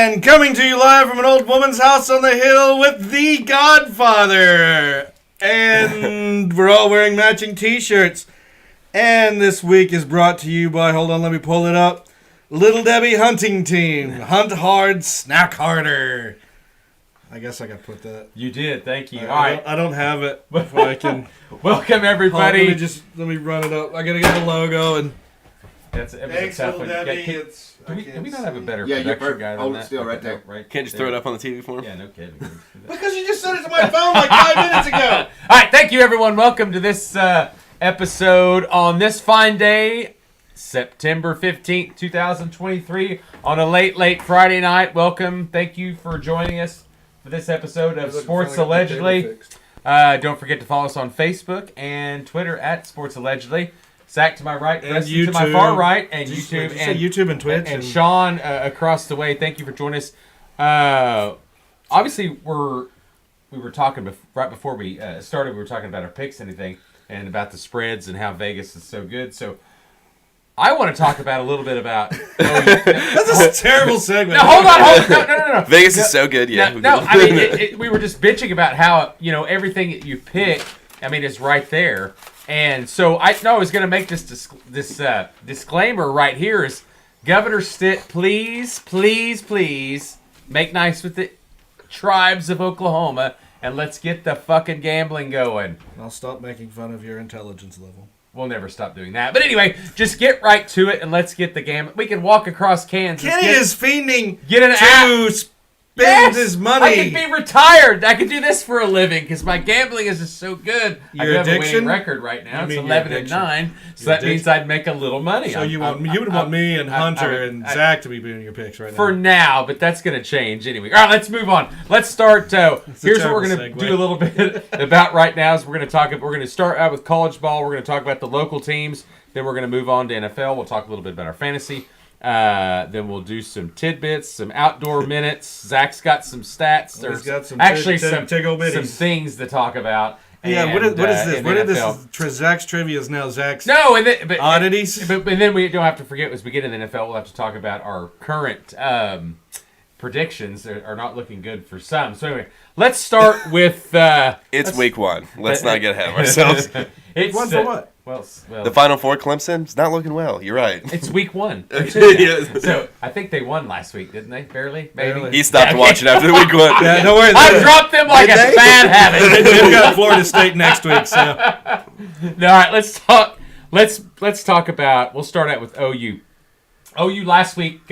And coming to you live from an old woman's house on the hill with the Godfather. And we're all wearing matching t-shirts. And this week is brought to you by, hold on, let me pull it up, Little Debbie Hunting Team. Hunt hard, snack harder. I guess I got to put that. You did, thank you. I don't have it. If I can. Welcome, everybody. Let me run it up. I got to get the logo and. Thanks, Little Debbie. Do we not have a better production guy than hold that? It still right there. Right. Can't just throw it up on the TV for him? Yeah, no kidding. Because you just sent it to my phone like 5 minutes ago. All right, thank you, everyone. Welcome to this episode on this fine day, September 15th, 2023, on a late Friday night. Welcome. Thank you for joining us for this episode of Sports Allegedly. Don't forget to follow us on Facebook and Twitter at Sports Allegedly. Zach to my right, Preston to my far right, and YouTube. And YouTube and Twitch. And Sean across the way. Thank you for joining us. Obviously, we were talking right before we started. We were talking about our picks and everything, and about the spreads and how Vegas is so good. So I want to talk about a little bit about. That's a terrible segue. No, hold on. No. Vegas is so good, yeah. No, I mean, we were just bitching about how everything that you pick, I mean, is right there. And so I was going to make this disclaimer right here is Governor Stitt, please make nice with the tribes of Oklahoma and let's get the fucking gambling going. I'll stop making fun of your intelligence level. We'll never stop doing that. But anyway, just get right to it and let's get the gambling. We can walk across Kansas. Kenny is fiending get an to spend his money. I could be retired. I could do this for a living because my gambling is just so good. I have a winning record right now. It's 11-9, so that means I'd make a little money. So you would want me and Hunter and Zach to be doing your picks right now. For now, but that's going to change anyway. All right, let's move on. Let's start. Here's what we're going to do a little bit about right now. Is we're going to start out with college ball. We're going to talk about the local teams. Then we're going to move on to NFL. We'll talk a little bit about our fantasy. Then we'll do some tidbits, some outdoor minutes. Zach's got some stats. He's got some some things to talk about. Yeah, what is this? What is this? Zach's trivia is now Zach's oddities. But then we don't have to forget as we get in the NFL, we'll have to talk about our current predictions are not looking good for some. So anyway, let's start with... it's week one. Let's not get ahead of ourselves. It's one for what? Well, the Final Four, Clemson, it's not looking well. You're right. It's week one. So I think they won last week, didn't they? Barely, maybe. He stopped watching after the week one. Yeah, don't worry. I dropped them like a bad habit. They've got Florida State next week. So, all right, let's talk. Let's talk about. We'll start out with OU. OU last week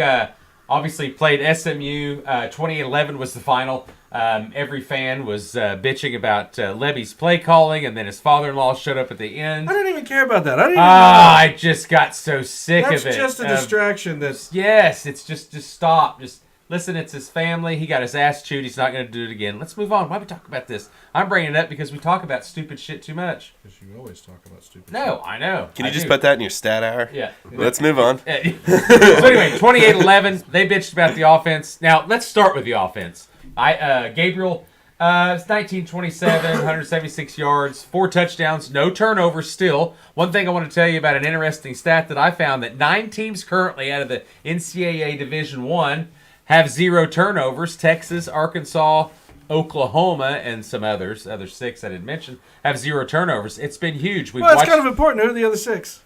obviously played SMU. 2011 was the final. Every fan was bitching about Levy's play calling, and then his father-in-law showed up at the end. I don't even care about that. I don't even I just got so sick of it. That's just a distraction. Yes, it's just stop. Just listen, it's his family. He got his ass chewed. He's not going to do it again. Let's move on. Why are we talking about this? I'm bringing it up because we talk about stupid shit too much. Because you always talk about stupid shit. No, I know. Can you just put that in your stat hour? Yeah. Let's move on. So anyway, 28-11, they bitched about the offense. Now, let's start with the offense. Gabriel, it's 1927, 176 yards, 4 touchdowns, no turnovers still. One thing I want to tell you about an interesting stat that I found, that 9 teams currently out of the NCAA Division I have 0 turnovers. Texas, Arkansas, Oklahoma, and some other 6 I didn't mention, have 0 turnovers. It's been huge. It's kind of important. Who are the other 6?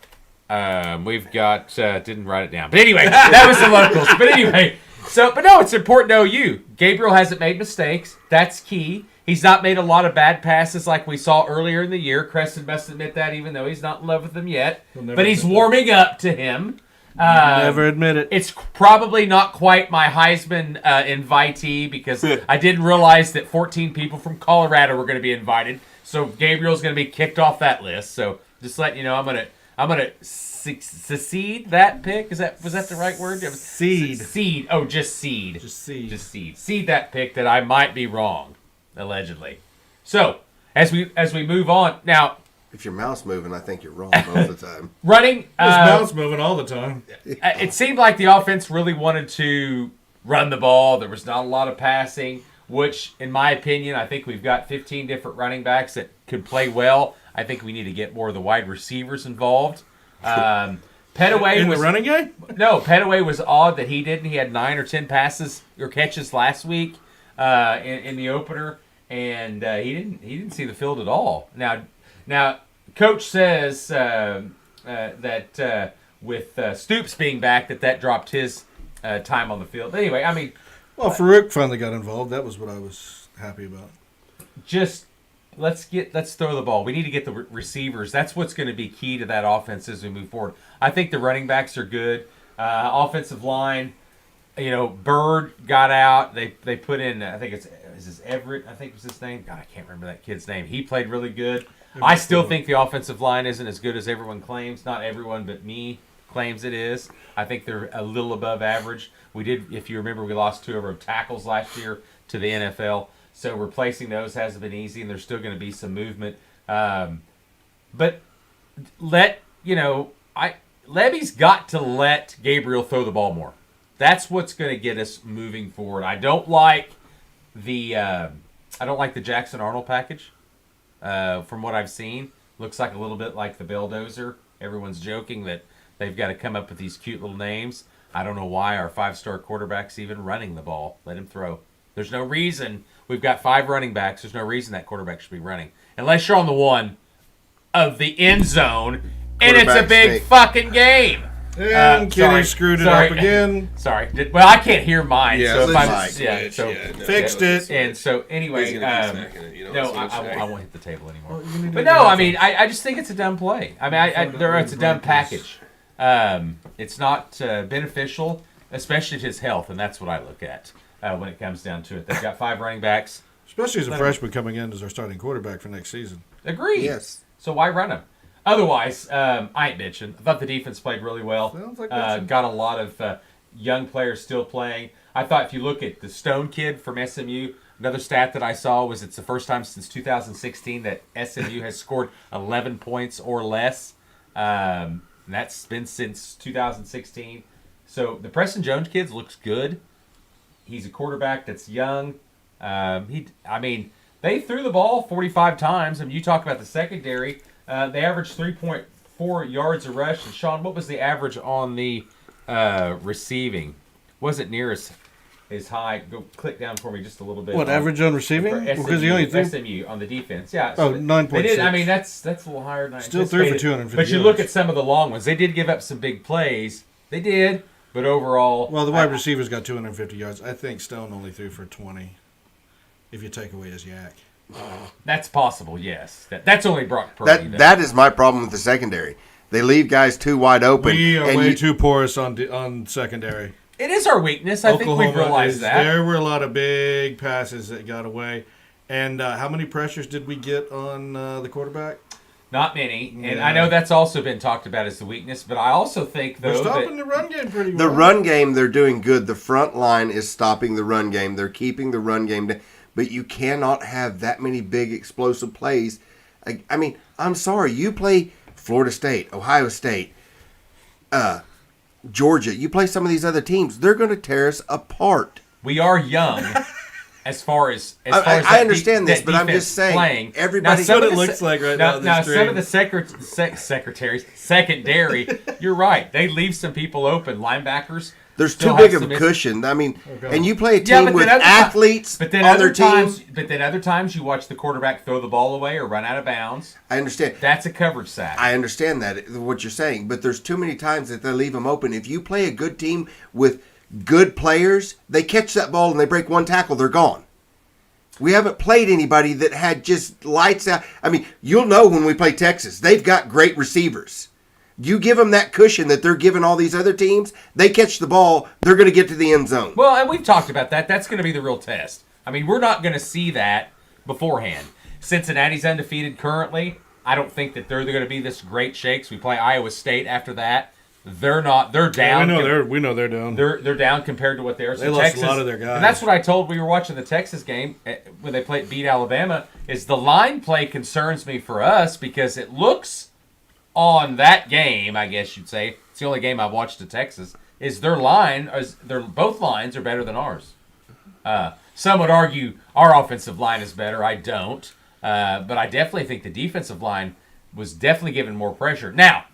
We've got, didn't write it down. But anyway, that was the locals. But anyway... But no, it's important to OU. Gabriel hasn't made mistakes. That's key. He's not made a lot of bad passes like we saw earlier in the year. Creston must admit that, even though he's not in love with him yet. But he's warming up to him. Never admit it. It's probably not quite my Heisman invitee because I didn't realize that 14 people from Colorado were going to be invited. So Gabriel's going to be kicked off that list. So just letting you know, I'm gonna secede that pick. Was that the right word? Seed. Oh, just seed. Seed that pick that I might be wrong, allegedly. So as we move on now. If your mouth's moving, I think you're wrong most of the time. Running. His mouth's moving all the time. It seemed like the offense really wanted to run the ball. There was not a lot of passing, which, in my opinion, I think we've got 15 different running backs that could play well. I think we need to get more of the wide receivers involved. Petaway in was the running game. no. Petaway was odd that he didn't. He had 9 or 10 passes or catches last week in the opener, and he didn't see the field at all. Now, Coach says that with Stoops being back, that dropped his time on the field. But anyway, I mean, Well, Farouk finally got involved. That was what I was happy about. just let's throw the ball. We need to get the receivers. That's what's going to be key to that offense as we move forward. I think the running backs are good. Offensive line, Bird got out. They put in. I think is this Everett? I think was his name. God, I can't remember that kid's name. He played really good. I still think the offensive line isn't as good as everyone claims. Not everyone, but me claims it is. I think they're a little above average. We did, if you remember, we lost 2 of our tackles last year to the NFL. So replacing those hasn't been easy, and there's still going to be some movement. But Levy's got to let Gabriel throw the ball more. That's what's going to get us moving forward. I don't like the Jackson Arnold package. From what I've seen, looks like a little bit like the Belldozer. Everyone's joking that they've got to come up with these cute little names. I don't know why our 5-star quarterback's even running the ball. Let him throw. There's no reason. We've got 5 running backs. There's no reason that quarterback should be running. Unless you're on the one of the end zone, and it's a big fucking game. And Kenny screwed it up again. Sorry. Well, I can't hear mine. Yeah, so fixed it. And so anyway, He's gonna keep smacking it. You know no, what I'm I saying? won't hit the table anymore. Well, But no, I mean, I just think it's a dumb play. I mean, it's a dumb package. It's not beneficial, especially to his health, and that's what I look at when it comes down to it. They've got 5 running backs. Especially as a freshman coming in as our starting quarterback for next season. Agreed. Yes. So why run him? Otherwise, I ain't bitching. I thought the defense played really well. Sounds like bitching. Got a lot of young players still playing. I thought if you look at the Stone kid from SMU, another stat that I saw was it's the first time since 2016 that SMU has scored 11 points or less. And that's been since 2016. So the Preston Jones kid looks good. He's a quarterback that's young. They threw the ball 45 times. I mean, you talk about the secondary. They averaged 3.4 yards a rush. And Sean, what was the average on the receiving? Wasn't near as high. Go click down for me just a little bit. What, average on receiving? Because he only threw SMU on the defense. Yeah. Oh, 9.6. They did. I mean, that's a little higher than I Still threw for anticipated. 250 But you yards. look at some of the long ones. They did give up some big plays. They did. But overall, Well, the wide receivers got 250 yards. I think Stone only threw for 20, if you take away his yak. that's possible. Yes, that's only Brock Purdy. though. That is my problem with the secondary. They leave guys too wide open. We are and way you- too porous on secondary. It is our weakness. I think we've realized that. There were a lot of big passes that got away. And how many pressures did we get on the quarterback? Not many, and Yeah. I know that's also been talked about as the weakness. But I also think They're though stopping that the run game pretty well. The run game, they're doing good. The front line is stopping the run game. They're keeping the run game down. But you cannot have that many big explosive plays. I mean, I'm sorry. You play Florida State, Ohio State, Georgia. You play some of these other teams. They're going to tear us apart. we are young. As far as I that understand this, that but I'm defense just saying, playing. everybody- Now, some That's of what the it looks like right now. now, this Some of the stream. secretaries, secondary. You're right. They leave some people open. Linebackers. There's still too have big of some a is- cushion. I mean, Okay. and you play a Yeah, team but with then other athletes But then on their other times, team. but then other times you watch the quarterback throw the ball away or run out of bounds. I understand. That's a coverage sack. I understand that, what you're saying, but there's too many times that they leave them open. If you play a good team with good players, they catch that ball and they break one tackle, they're gone. We haven't played anybody that had just lights out. I mean, you'll know when we play Texas. They've got great receivers. You give them that cushion that they're giving all these other teams, they catch the ball, they're going to get to the end zone. Well, and we've talked about that. That's going to be the real test. I mean, we're not going to see that beforehand. Cincinnati's undefeated currently. I don't think that they're going to be this great shakes. We play Iowa State after that. They're not. They're down. We know they're down. They're down compared to what they are. So They lost Texas, a lot of their guys. and that's what I told. We were watching the Texas game when they beat Alabama. Is the line play concerns me for us because it looks on that game. I guess you'd say it's the only game I've watched at Texas. Is their line? Both lines are better than ours. Some would argue our offensive line is better. I don't, but I definitely think the defensive line was definitely given more pressure. Now,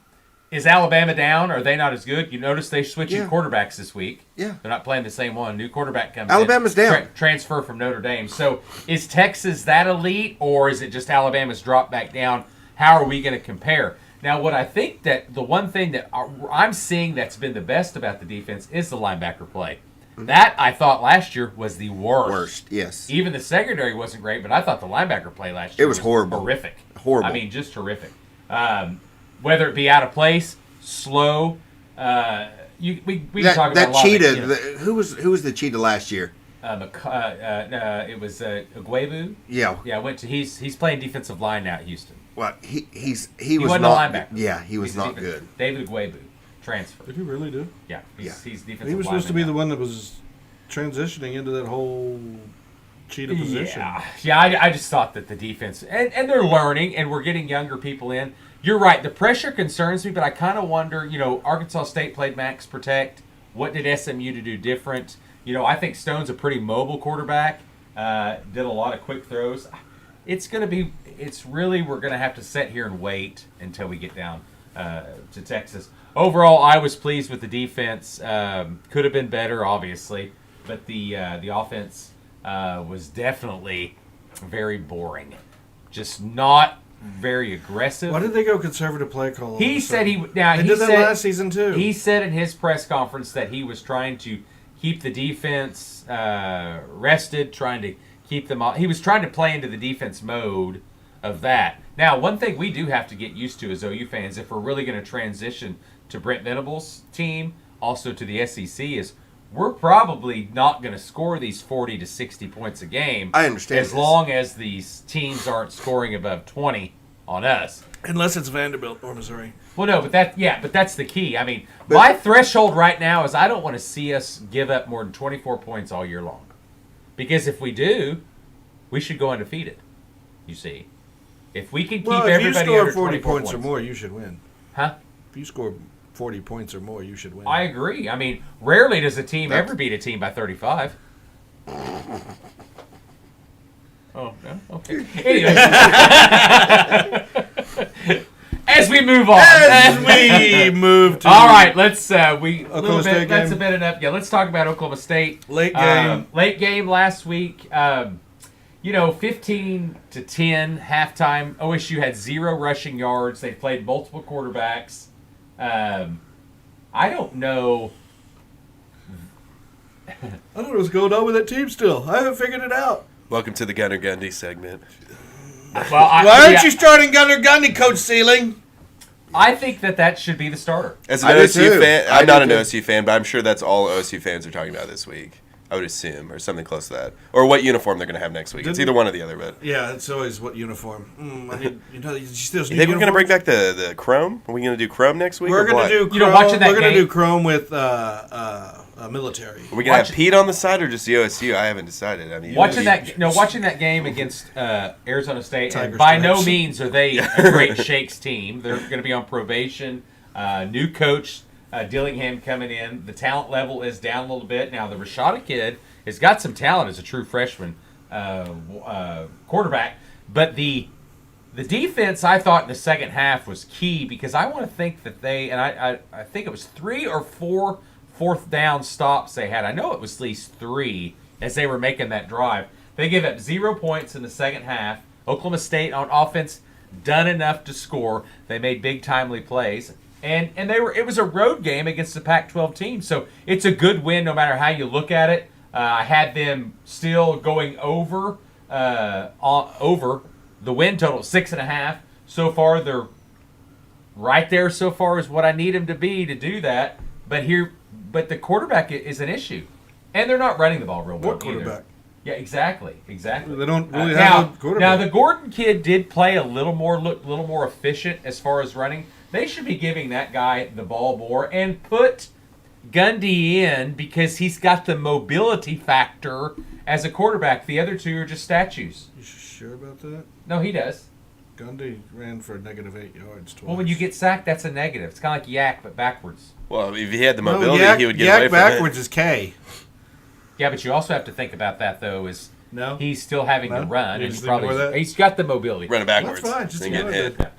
is Alabama down? Are they not as good? You notice they switching quarterbacks this week. Yeah. They're not playing the same one. New quarterback comes Alabama's in. down. Transfer from Notre Dame. So is Texas that elite, or is it just Alabama's dropped back down? How are we going to compare? Now, what I think that the one thing that I'm seeing that's been the best about the defense is the linebacker play. That, I thought, last year was the worst. Worst, yes. Even the secondary wasn't great, but I thought the linebacker play last year was horrible. Horrific. Horrible. I mean, just horrific. Whether it be out of place, slow, we can talk about that a lot cheetah. of it, you know. Who was the cheetah last year? It was Aguebu. Yeah. Yeah, he's playing defensive line now at Houston. Well, he was wasn't not. a linebacker. Yeah, he was He's not defense. good. David Aguebu, transfer. Did he really do? Yeah, he's defensive. He was supposed to be lineman the now. one that was transitioning into that whole cheetah position. Yeah. I just thought that the defense, and they're learning, and we're getting younger people in. You're right. The pressure concerns me, but I kind of wonder, Arkansas State played max protect. What did SMU to do different? I think Stone's a pretty mobile quarterback. Did a lot of quick throws. We're going to have to sit here and wait until we get down to Texas. Overall, I was pleased with the defense. Could have been better, obviously, but the offense was definitely very boring. Just not very aggressive. Why did they go conservative play call? He said they did that last season too. He said in his press conference that he was trying to keep the defense rested, trying to keep them. He was trying to play into the defense mode of that. Now, one thing we do have to get used to as OU fans, if we're really going to transition to Brent Venables' team, also to the SEC, is we're probably not going to score these 40 to 60 points a game. I understand as long as these teams aren't scoring above 20 on us. Unless it's Vanderbilt or Missouri. Well, no, but that's the key. I mean, my threshold right now is I don't want to see us give up more than 24 points all year long. Because if we do, we should go undefeated, you see. If we can keep everybody if you score under 40 24 points or more, you should win. Huh? If you score 40 points or more, you should win. I agree. I mean, rarely does a team ever beat a team by 35. Oh, no? Okay. Anyway. As we move on. we move to... All right, let's... Oklahoma State that's a game. bit enough. Yeah, let's talk about Oklahoma State. Late game. Late game last week. 15-10 halftime. OSU had 0 rushing yards. They played multiple quarterbacks. I don't know. I don't know what's going on with that team still. I haven't figured it out. Welcome to the Gunner Gundy segment. Well, Why aren't you starting Gunner Gundy, Coach Sealing? I think that should be the starter. As I an do OSU too. fan, I I'm do not an too. OSU fan, but I'm sure that's all OSU fans are talking about this week. I would assume, or something close to that, or what uniform they're going to have next week. It's either one or the other. But Yeah, it's always what uniform. You still you think we're going to bring back the chrome? Are we going to do chrome next week? We're or going what? to do You know, Chrome. watching that We're going to game- do Chrome with military. Are we going to have Watch- Pete on the side or just the OSU? I haven't decided. I mean, Watching that game against Arizona State, and Tiger by stripes. no means are they a great Shakes team. They're going to be on probation. New coach, Dillingham coming in. The talent level is down a little bit. Now, the Rashada kid has got some talent as a true freshman quarterback, but the defense, I thought, in the second half was key because I want to think that I think it was 3 or 4 fourth down stops they had. I know it was at least 3 as they were making that drive. They gave up 0 points in the second half. Oklahoma State on offense done enough to score. They made big timely plays. And it was a road game against the Pac-12 team. So it's a good win no matter how you look at it. I had them still going over the win total, 6.5. So far, they're right there so far is what I need them to be to do that. But the quarterback is an issue. And they're not running the ball real well What quarterback? either. Yeah, exactly. They don't really Now have a quarterback. the Gordon kid did play a little more efficient as far as running. They should be giving that guy the ball more and put Gundy in because he's got the mobility factor as a quarterback. The other two are just statues. You sure about that? No, he does. Gundy ran for -8 yards twice. Well, when you get sacked, that's a negative. It's kind of like Yak, but backwards. well, if he had the No, mobility, Yak, he would get Yak away from backwards it. is K. Yeah, but you also have to think about that, though, is No? he's still having to No? run, You and just ignore that? he's got the mobility. Running backwards. That's fine. Just and ignore getting hit. that.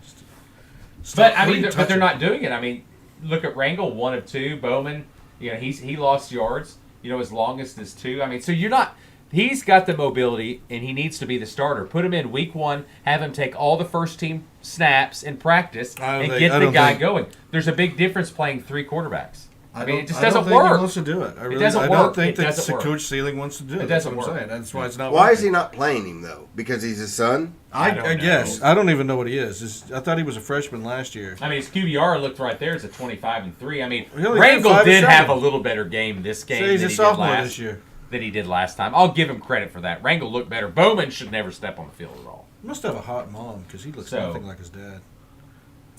But I mean, but they're not doing it. I mean, look at Rangel, 1 of 2. Bowman, he lost yards. His longest is 2. I mean, so you're not. He's got the mobility, and he needs to be the starter. Put him in week 1, have him take all the first team snaps in practice, and get the guy going. There's a big difference playing 3 quarterbacks. I mean, it just doesn't work. He wants to do it. I don't think that Coach Sealing wants to do it. That's what I'm saying. That's why it's not. Why is he not playing him though? Because he's his son. I guess I don't even know what he is. I thought he was a freshman last year. I mean, his QBR looked right there. It's a 25-3. I mean, Really? Rangel did have a little better game this game So he's than a he sophomore did this year. than he did last time. I'll give him credit for that. Rangel looked better. Bowman should never step on the field at all. He must have a hot mom because he looks nothing like his dad.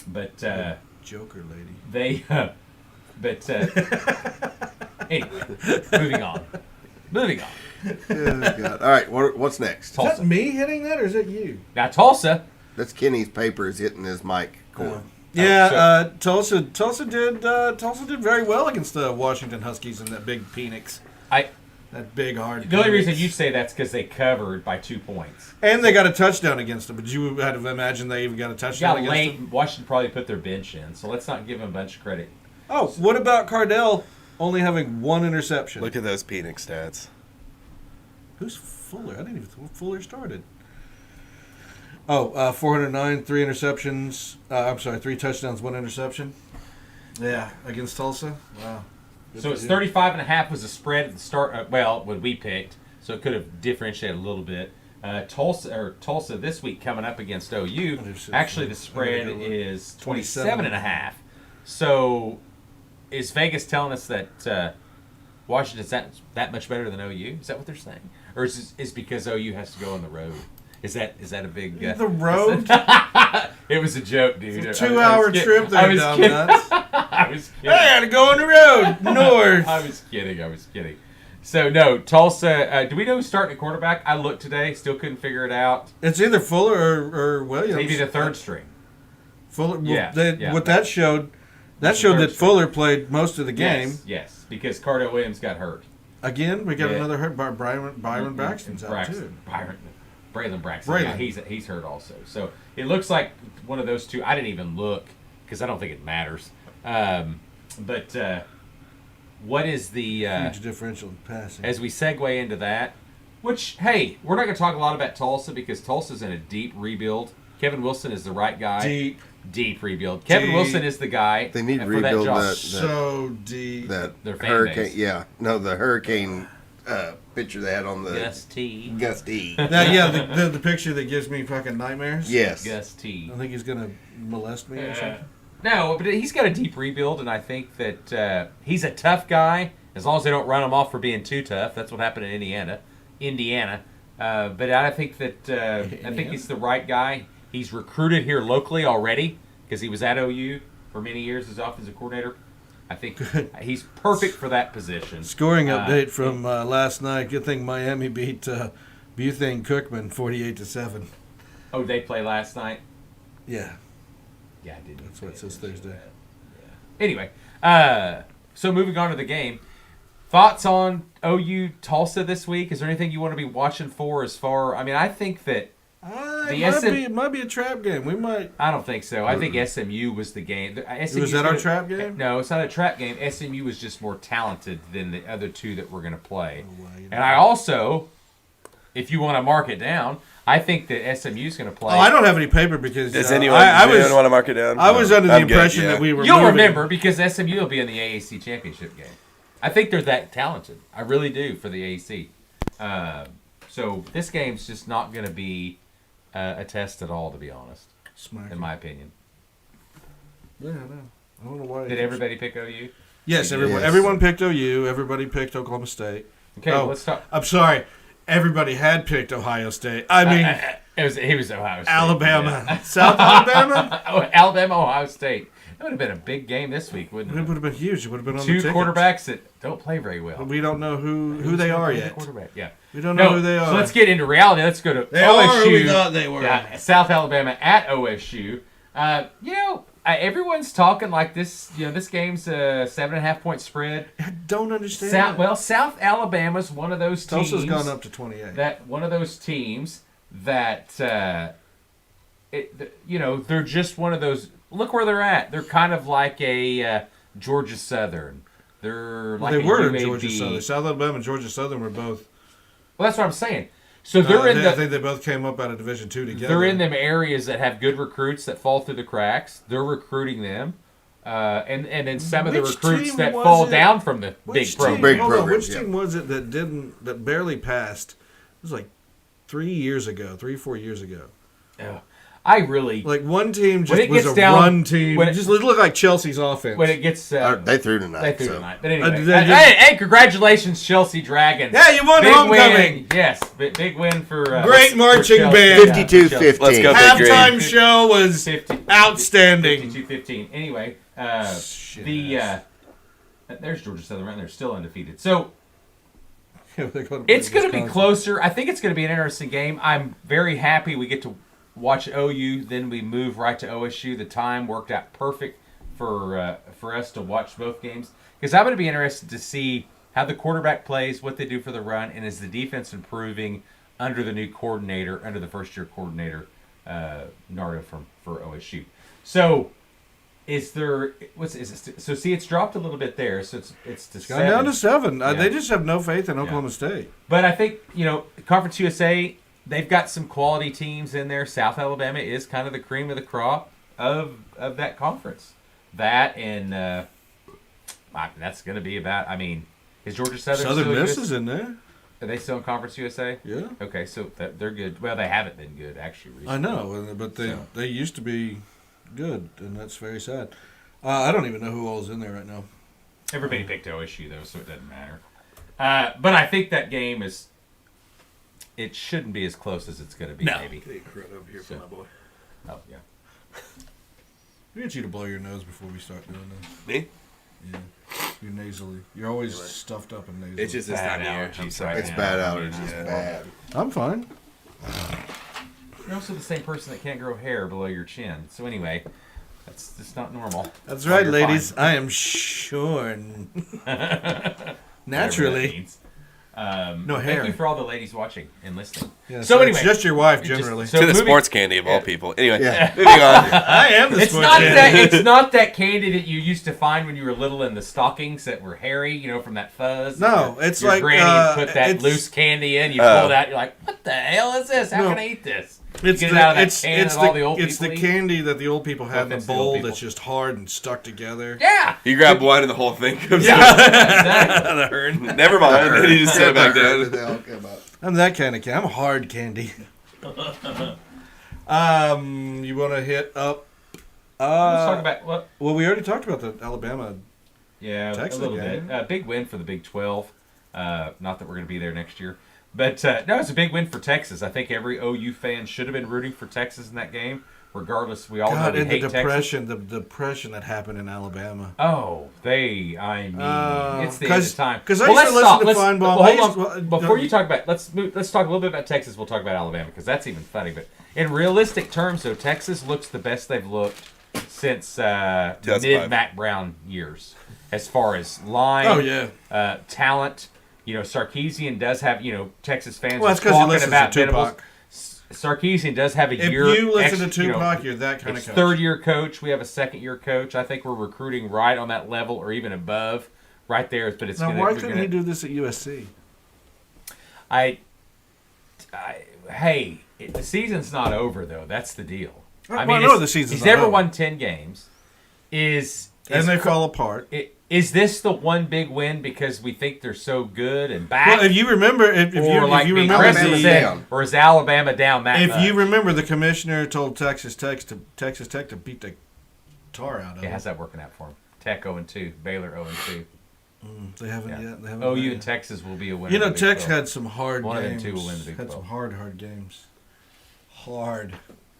But Joker lady. they, anyway, moving on. Oh, God. All right, what's next? Is that me hitting that or is it you? Now Tulsa. That's Kenny's papers hitting his mic cord. Yeah, Tulsa did very well against the Washington Huskies in that big Phoenix. That big hard. The only reason you say that's because they covered by 2 points. And they got a touchdown against them. But you had to imagine they even got a touchdown against them. Washington probably put their bench in, so let's not give them a bunch of credit. Oh, what about Cardell only having 1 interception? Look at those Phoenix stats. Who's Fuller? I didn't even know Fuller started. Oh, 409, 3 interceptions. 3 touchdowns, 1 interception. Yeah, against Tulsa. Wow. So it's 35.5 was the spread at the start. When we picked, so it could have differentiated a little bit. Tulsa this week coming up against OU. Actually, the spread is 27.5. So is Vegas telling us that Washington's that much better than OU? Is that what they're saying, or is it because OU has to go on the road? Is that a big the road? It was a joke, dude. It's a 2-hour trip there, dumb nuts. I was kidding. I gotta go on the road north. I was kidding. So no, Tulsa. Do we know who's starting at quarterback? I looked today, still couldn't figure it out. It's either Fuller or Williams. Maybe the third string. Fuller. Well, Yeah. What that showed that Fuller played most of the game. Yes, because Cardell Williams got hurt. Again, we got another hurt. Byron Braxton's out too. Braylon Braxton. Braylon. Yeah, he's hurt also. So it looks like one of those two. I didn't even look because I don't think it matters. But what is the huge differential in passing? As we segue into that, which hey, we're not going to talk a lot about Tulsa because Tulsa's in a deep rebuild. Kevin Wilson is the right guy. Deep rebuild. Kevin Wilson is the guy. They need to for rebuild that so deep. That their fan hurricane. base. Yeah, no, the hurricane picture they had on the Gus T. The picture that gives me fucking nightmares. Yes, Gus T. I think he's gonna molest me or something. No, but he's got a deep rebuild, and I think that he's a tough guy. As long as they don't run him off for being too tough, that's what happened in Indiana. But I think that he's the right guy. He's recruited here locally already because he was at OU for many years as offensive coordinator. I think he's perfect for that position. Scoring update from last night. Good thing Miami beat Bethune Cookman 48-7. Oh, they played last night? Yeah. Yeah, I did. That's what it says Thursday. Yeah. Anyway, so moving on to the game. Thoughts on OU Tulsa this week? Is there anything you want to be watching for as far? I mean, I think that it might be a trap game. We might. I don't think so. I think SMU was the game. Was that our trap game? No, it's not a trap game. SMU was just more talented than the other two that we're going to play. And I also, if you want to mark it down, I think that SMU is going to play. Oh, I don't have any paper because does anyone want to mark it down? I was under the impression that we were. You'll remember because SMU will be in the AAC championship game. I think they're that talented. I really do for the AAC. So this game's just not going to be a test at all, to be honest. In my opinion. Yeah, I know. I don't know why. Did everybody pick OU? Yes, everyone. Everyone picked OU. Everybody picked Oklahoma State. Okay, let's talk. I'm sorry. Everybody had picked Ohio State. I mean, he was Ohio State. Alabama, yeah. South Alabama. Alabama, Ohio State. That would have been a big game this week, wouldn't it? It would have been huge. It would have been on two the tickets. Quarterbacks that don't play very well. But we don't know who they are yet. Yeah, we don't know who they are. So let's get into reality. Let's go to they OSU. Are who we thought they were. Yeah, South Alabama at OSU. Everyone's talking like this. This game's a 7.5 point spread. I don't understand. South Alabama's one of those teams. Tulsa's gone up to 28. One of those teams that they're just one of those look where they're at. They're kind of like a Georgia Southern. They're like They a were UAB. Georgia Southern. South Alabama and Georgia Southern were both. Well, that's what I'm saying. So they're in I think they both came up out of Division II together. They're in them areas that have good recruits that fall through the cracks. They're recruiting them. And then some of the Which recruits team that was fall it? down from the Which big program. team, Big hold on, programs, which yeah. team was it that barely passed? It was like 3 or 4 years ago. Ugh. I really Like one team When just it was gets a down- run team. when It it- just looked like Chelsea's offense. when it gets They threw tonight. they threw so. tonight. But anyway, they just- hey, congratulations, Chelsea Dragons! Yeah, you won big homecoming. Win. Yes, big win for Great for marching Chelsea. band. Yeah, for 52-15. Chelsea. Let's go, Big Green. Halftime show was 50 outstanding. 52-15. Anyway, Shit. there's Georgia Southern right there, still undefeated. So They're gonna play it's going to be Wisconsin. closer. I think it's going to be an interesting game. I'm very happy we get to watch OU, then we move right to OSU. The time worked out perfect for us to watch both games because I'm going to be interested to see how the quarterback plays, what they do for the run, and is the defense improving under the new coordinator, under the first-year coordinator, Nardo for OSU. So is there so see it's dropped a little bit there, so it's to Gone down to 7. Yeah. They just have no faith in Oklahoma State. But I think, Conference USA, they've got some quality teams in there. South Alabama is kind of the cream of the crop of that conference. That and that's going to be about, is Georgia Southern Southern still Miss good? is in there. Are they still in Conference USA? Yeah. Okay, so they're good. Well, they haven't been good, actually, recently. I know, but So. they used to be good, and that's very sad. I don't even know who all is in there right now. Everybody picked OSU, though, so it doesn't matter. But I think that game it shouldn't be as close as it's going to be, maybe. Take credit over here for my boy. Oh, yeah. We get you to blow your nose before we start doing this. Me? Yeah. You're nasally. You're always stuffed up and nasally. It's just this Bad time of year. allergies I'm sorry. right It's now. bad Yeah. allergies. It's bad. I'm fine. You're also the same person that can't grow hair below your chin. So anyway, that's just not normal. That's Well, right, you're ladies. fine. I am shorn. Whatever Naturally. that means. No hair. Thank you for all the ladies watching and listening. Yeah, so anyway, it's just your wife, it just- generally. so To the moving- sports candy of all Yeah. people. Anyway, Yeah. moving on. I am the It's sports not candy. that. It's not that candy that you used to find when you were little in the stockings that were hairy, from that fuzz. No, Your- it's your like, granny would put that it's- loose candy in. You pull it out. You're like, what the hell is this? How No. can I eat this? It's Get the, it out of that it's, can it's that all the old it's people the eat. candy that the old people have in the That's the old bowl people. that's just hard and stuck together. Yeah. You grab one and the whole thing comes Yeah. out. Exactly. The herd. Never mind. And you just sit it back They down. all come out. I'm that kind of candy. I'm hard candy. You want to hit up? Let's talk about what. Well, we already talked about the Alabama. Yeah, Texas a little game. bit. Big win for the Big 12. Not that we're going to be there next year. But, no, it's a big win for Texas. I think every OU fan should have been rooting for Texas in that game. Regardless, we all know God, we and hate the Texas. depression, the depression that happened in Alabama. Oh, it's the end of time. 'cause I used to listen to Feinbaum. Well, I hold used on. to- Before you talk about, let's talk a little bit about Texas. We'll talk about Alabama because that's even funny. But in realistic terms, though, Texas looks the best they've looked since 2005. mid Mac Brown years, as far as line, Oh, yeah. talent. Sarkisian does have Texas fans. Well, that's are 'cause he talking listens about to Tupac. Venables. Sarkisian does have a If year. you listen to Tupac, you're that kind it's of coach. third-year coach. We have a second-year coach. I think we're recruiting right on that level or even above, right there. But it's Now, gonna, why we're couldn't gonna, he do this at USC? Hey, the season's not over though. That's the deal. I know the season's he's not never over. won 10 games. And they fall apart. Is this the one big win because we think they're so good and back? Well, if you remember, if you remember, Alabama the, down. or is Alabama down that if much? you remember, the commissioner told Texas Tech to beat the tar out of Yeah, them. how's that working out for them? Tech 0-2, Baylor 0-2. They haven't Yeah. yet. They haven't OU won and yet. Texas will be a winner. You know, of the Big Tech's 12. had some hard One of them games. two will win the Big Had 12. some hard games. Hard.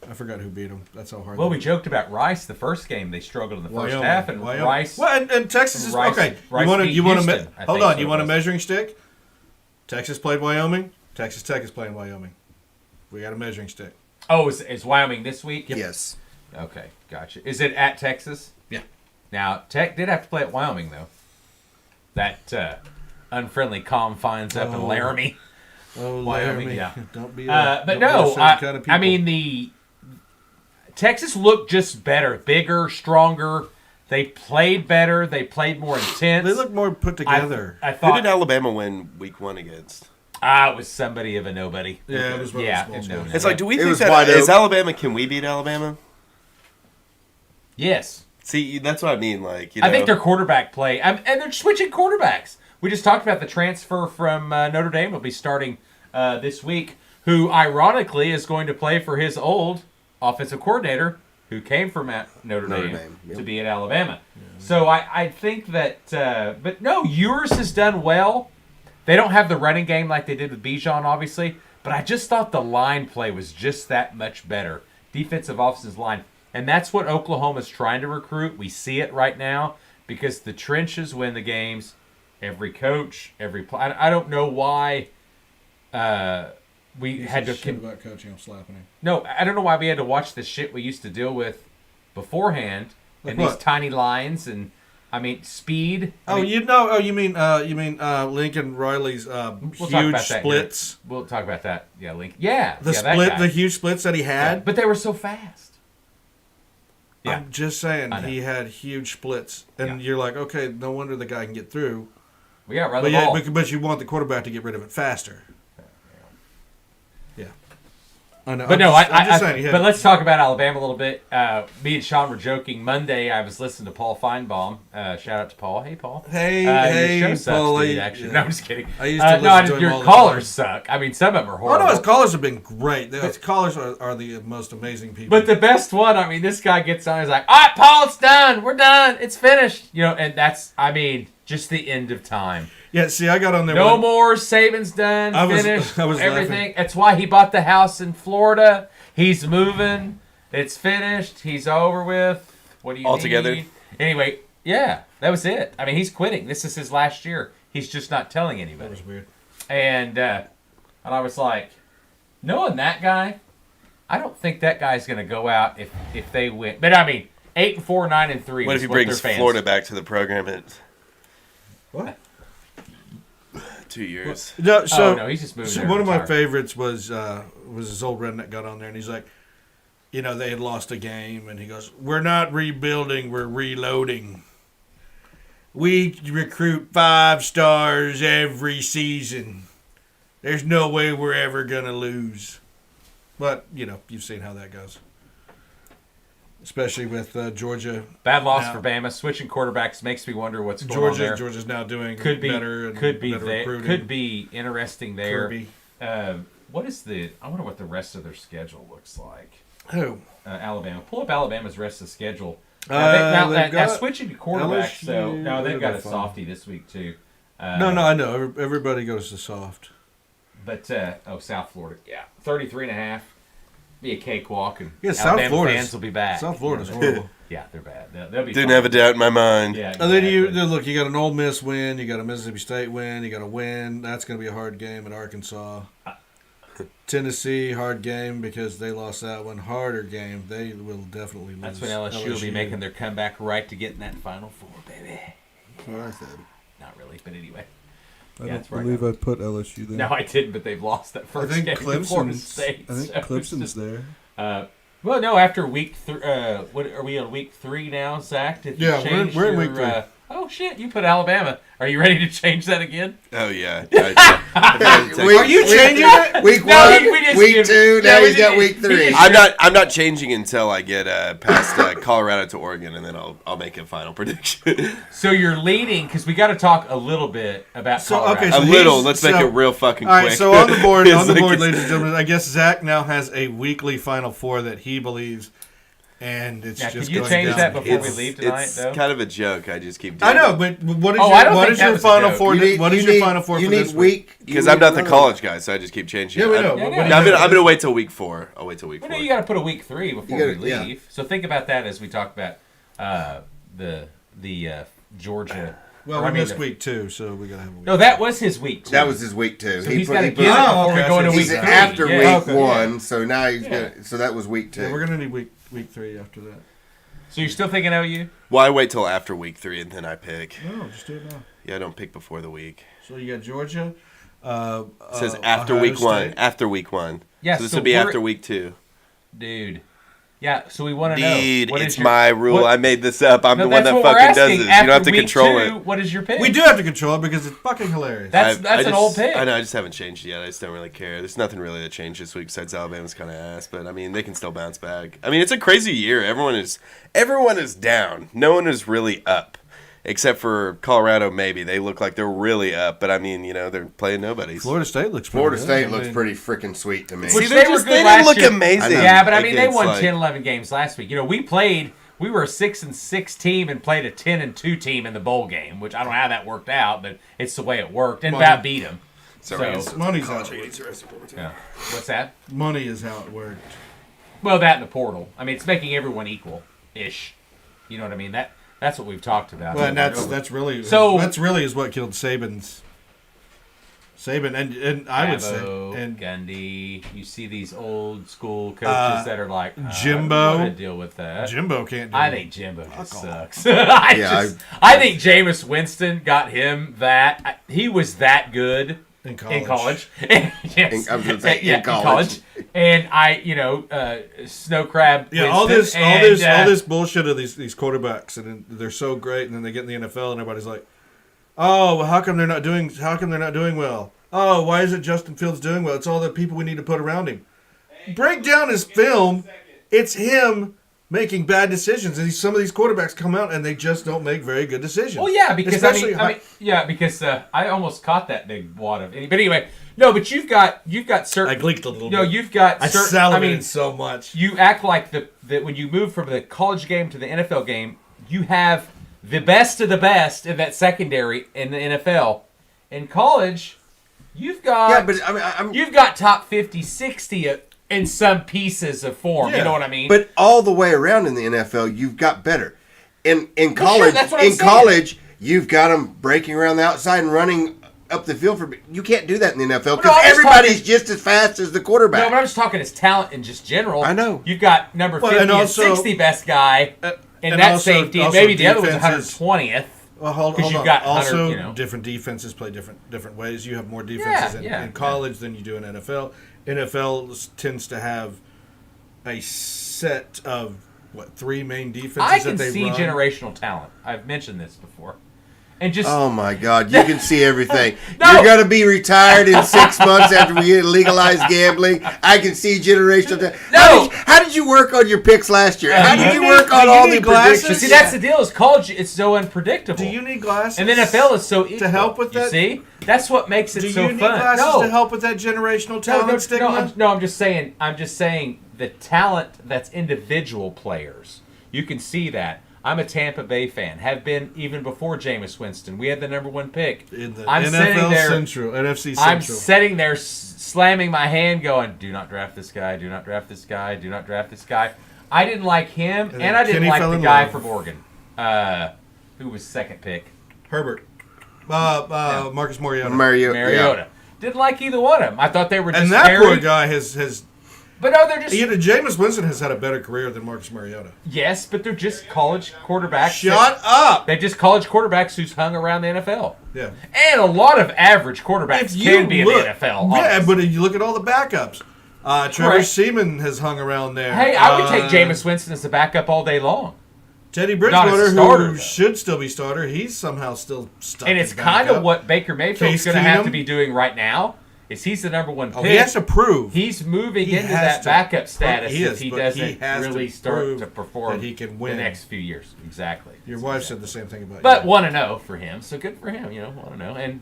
I forgot who beat them. That's how hard. Well, they we beat joked about Rice the first game. They struggled in the first Wyoming. half, and Wyoming. Rice. Well, and Texas is Rice- okay. Rice You want to beat you want Houston, to I hold think on. so You it want a was. measuring stick? Texas played Wyoming. Texas Tech is playing Wyoming. We got a measuring stick. Oh, is Wyoming this week? Yes. Okay, gotcha. Is it at Texas? Yeah. Now, Tech did have to play at Wyoming, though. That unfriendly confines up in Oh. Laramie. Oh, Wyoming, Laramie. yeah. Don't be. But don't be no, a certain kind of I people. mean Texas looked just better, bigger, stronger. They played better. They played more intense. They look more put together. I Who thought did Alabama win week 1 against? it was somebody of a nobody. Yeah, it was one of the small no, schools. no. It's like, do we It think was that wide is open. Alabama? Can we beat Alabama? Yes. See, that's what I mean. Like, you know, I think their quarterback play, and they're switching quarterbacks. We just talked about the transfer from Notre Dame will be starting this week, who ironically is going to play for his old offensive coordinator, who came from Notre Dame yep. to be at Alabama. Yeah. So I think that, but no, Ewers has done well. They don't have the running game like they did with Bijan, obviously, but I just thought the line play was just that much better. Defensive, offensive line. And that's what Oklahoma's trying to recruit. We see it right now because the trenches win the games. Every coach, every play. I don't know why we had to. Shit about coaching, I'm slapping him. No, I don't know why we had to watch the shit we used to deal with beforehand Like and what? these tiny lines and speed. You mean Lincoln Riley's We'll talk huge about that here. splits? We'll talk about that. Yeah, Link. Yeah, The yeah, that split, guy. the huge splits that he had. Yeah, but they were so fast. Yeah. I'm just saying I know. he had huge splits, and Yeah. you're like, okay, no wonder the guy can get through. We got run But the ball. but you want the quarterback to get rid of it faster. Yeah, I know. But no, I'm just saying. He had, but let's talk about Alabama a little bit. Me and Sean were joking. Monday, I was listening to Paul Feinbaum. Shout out to Paul. Hey, Paul. Hey, your show sucks, Paulie. dude, actually. Yeah. No, I'm just kidding. I used to listen to him your all the callers time. suck. I mean, some of them are Oh horrible. no, his callers have been great. His callers are the most amazing people. But the best one, this guy gets on. He's like, "All right, Paul, it's done. We're done. It's finished." And that's, just the end of time. yeah, see, I got on there. No one- more. Saban's done. I was Finished. laughing. Everything. That's why he bought the house in Florida. He's moving. It's finished. He's over with. What do you Altogether? need? Anyway, yeah, that was it. He's quitting. This is his last year. He's just not telling That anybody. was weird. And I was like, knowing that guy, I don't think that guy's going to go out if they win. But 8-4, 9-3. what if he brings Florida back to the program in What? 2 years? No, so, no, he's just moving. so there one to of my retire. favorites was his old redneck got on there and he's like, they had lost a game and he goes, "We're not rebuilding, we're reloading. We recruit 5 stars every season. There's no way we're ever gonna lose." But you've seen how that goes, especially with Georgia. Bad loss Now- for Bama. Switching quarterbacks makes me wonder what's going on there. Georgia's now doing Could be better and could be better there. recruiting. Could be interesting there. Kirby. What is I wonder what the rest of their schedule looks like. Who? Alabama. Pull up Alabama's rest of the schedule. They've Now got switching to quarterbacks, though. LSU, No, they've got a they're fine. softie this week too. No, I know. Everybody goes to soft. But South Florida, yeah, 33.5. Be a cakewalk, and Yeah, South Alabama Florida's- fans will be back. South Florida's horrible. Yeah, they're bad. They'll be. Didn't fine. have a doubt in my mind. Yeah. And then exactly. look, you got an Ole Miss win, you got a Mississippi State win, you got a win. That's going to be a hard game at Arkansas. Tennessee, hard game because they lost that one. Harder game, they will definitely lose. That's when LSU will be making their comeback right to get in that Final Four, baby. That's what I said. Not really, but anyway. I Yeah, don't that's right. believe I'd put LSU there. No, I didn't, but they've lost that I first think game to Florida Clemson's. State. I think so it's Clemson's just- there. Well, no, after week 3, what are we on week 3 now, Zach? Did you Yeah, change we're in your, week 3. Oh shit, you put Alabama. Are you ready to change that again? Oh yeah. Are you changing it? Week No, one, we just week give- 2, yeah, now we he's got just- week we 3. just- I'm not changing until I get past Colorado to Oregon, and then I'll make a final prediction. So you're leading because we got to talk a little bit about So, Colorado. okay, a so little. he's- Let's make so- it real fucking All quick. right, so on the board, It's like- ladies and gentlemen, I guess Zach now has a weekly Final Four that he believes, and it's Now, just can you going change down. that before It's, we leave tonight, it's though? kind of a joke. I just keep doing I know, it. but what is Oh, your, I don't what think is that your was a Final joke. Four? What is your Final Four for this week? Because I'm not the college guy, so I just keep changing. Yeah, we it. know. Yeah, What yeah. do No, you I'm have? gonna wait till week 4. I'll wait till week Well, 4. no, you got to put a week 3 before You gotta- we yeah. leave. So think about that as we talk about the Georgia. Well, or, I we mean, missed week 2, so we got to have a week. No, that was his week. Too. That was his week 2. So he's put- got to he get put- it Oh, before we okay, go into so week He's 3. after Yeah. week Okay. 1, so now he's Yeah. gonna. So that was week 2. Yeah, we're gonna need week 3 after that. So you're still thinking OU? Well, I wait till after week 3 and then I pick. No, just do it now. Yeah, I don't pick before the week. So you got Georgia. It says after Ohio week 1. State. After week 1. Yeah, So this so would be we're- after week 2. Dude, Yeah, so we want to know. Dude, What it's is your- my rule. what- I made this up. I'm No, the one that's that what we're fucking does asking. this. You don't have After to week control 2, it. What is your pick? We do have to control it because it's fucking hilarious. That's I an old pick. I know. I just haven't changed it yet. I just don't really care. There's nothing really that changed this week besides Alabama's kind of ass. But I mean, they can still bounce back. I mean, it's a crazy year. Everyone is down. No one is really up, except for Colorado. Maybe they look like they're really up. But I mean, they're playing nobodies. Florida State looks pretty Florida good. State I looks mean, pretty freaking sweet to me. Which See, they they were good didn't last look year. amazing. Yeah, but I mean, they against, won like- 10, 11 games last week. We were a 6-6 team and played a 10-2 team in the bowl game, which I don't know how that worked out, but it's the way it worked, and Money. about beat them. So, Money's how it needs the rest of it. Yeah. What's that? Money is how it worked. Well, that and the portal. I mean, it's making everyone equal-ish. You know what I mean? That's what we've talked about. Well, and that's really is what killed Saban's. Saban and I would say Dabo, and Gundy. You see these old school coaches that are like Jimbo. I don't want to deal with that. Jimbo can't do I it. think Jimbo just off. sucks. I I- think Jameis Winston got him that. He was that good in college. in college. Yes. I was gonna say, Yeah, in college. And Snow Crab. Yeah, Winston, all and, this bullshit of these quarterbacks, and then they're so great, and then they get in the NFL, and everybody's like, "Oh, well, how come they're not doing well? Oh, why isn't Justin Fields doing well? It's all the people we need to put around him." Break down his film. It's him making bad decisions, and some of these quarterbacks come out and they just don't make very good decisions. Well, yeah, because Especially I almost caught that big wad of. But anyway, no, but you've got certain. I leaked a little No, bit. you've got I certain. salivated so much. You act like that when you move from the college game to the NFL game, you have the best of the best in that secondary in the NFL. In college, you've got Yeah, but I mean, you've got top 50, 60 in some pieces of form. Yeah, You know what I mean? but all the way around in the NFL, you've got better. In Well, college, sure, that's what I'm in saying. college, you've got them breaking around the outside and running up the field for. You can't do that in the NFL because I'm just everybody's talking- just as fast as the no, quarterback. but I'm just talking as talent in just general. I know. You've got number 50 Well, and and also- 60 best guy in and that also- safety, and also maybe the other one's defenses- 120th. Well, hold 'Cause on. you've got Also, 100, different defenses play different ways. You have more defenses in college than you do in NFL. NFL tends to have a set of three main defenses I that can they see run. generational talent. I've mentioned this before. And just Oh my God! You can see everything. No. You're gonna be retired in 6 months after we legalize gambling. I can see generational. No. How did you work on your picks last year? How did you you need- work do on you all need the glasses? But predictions? see, that's the deal. Is college? It's so unpredictable. Do you need glasses? And the NFL is so equal. help with You that? see, that's what makes it Do so you need fun. glasses no. to help with that generational talent stigma? I'm just saying. I'm just saying the talent that's individual players. You can see that. I'm a Tampa Bay fan. Have been even before Jameis Winston. We had the number 1 pick. In the I'm sitting NFL there- Central, NFC Central. I'm sitting there slamming my hand, going, "Do not draft this guy. Do not draft this guy. Do not draft this guy." I didn't like him, And and then I didn't Kenny like fell the in guy love. from Oregon, who was second pick. Herbert. Marcus Mariota. Mariota. Didn't like either one of them. I thought they were just And that very, poor guy has But no, they're just Jameis Winston has had a better career than Marcus Mariota. yes, but they're just college quarterbacks. Shut up. They're just college quarterbacks who's hung around the NFL. Yeah. And a lot of average quarterbacks can be in the NFL. Yeah, honestly. but if you look at all the backups. Trevor Correct. Seaman has hung around there. Hey, I would take Jameis Winston as a backup all day long. Teddy Not as a Bridgewater, starter, who though. should still be starter, he's somehow still stuck. And it's as kind backup. of what Baker Mayfield's Case going to have to Keenum. be doing right now. Is he's the number 1 pick? Oh, he has to prove. He's moving He into has that to backup prove- status he if is, he but doesn't he has to really start prove to perform that he can win. the next few years. Exactly. Your wife said the same thing about But you. 1-0 for him, so good for him. 1-0, and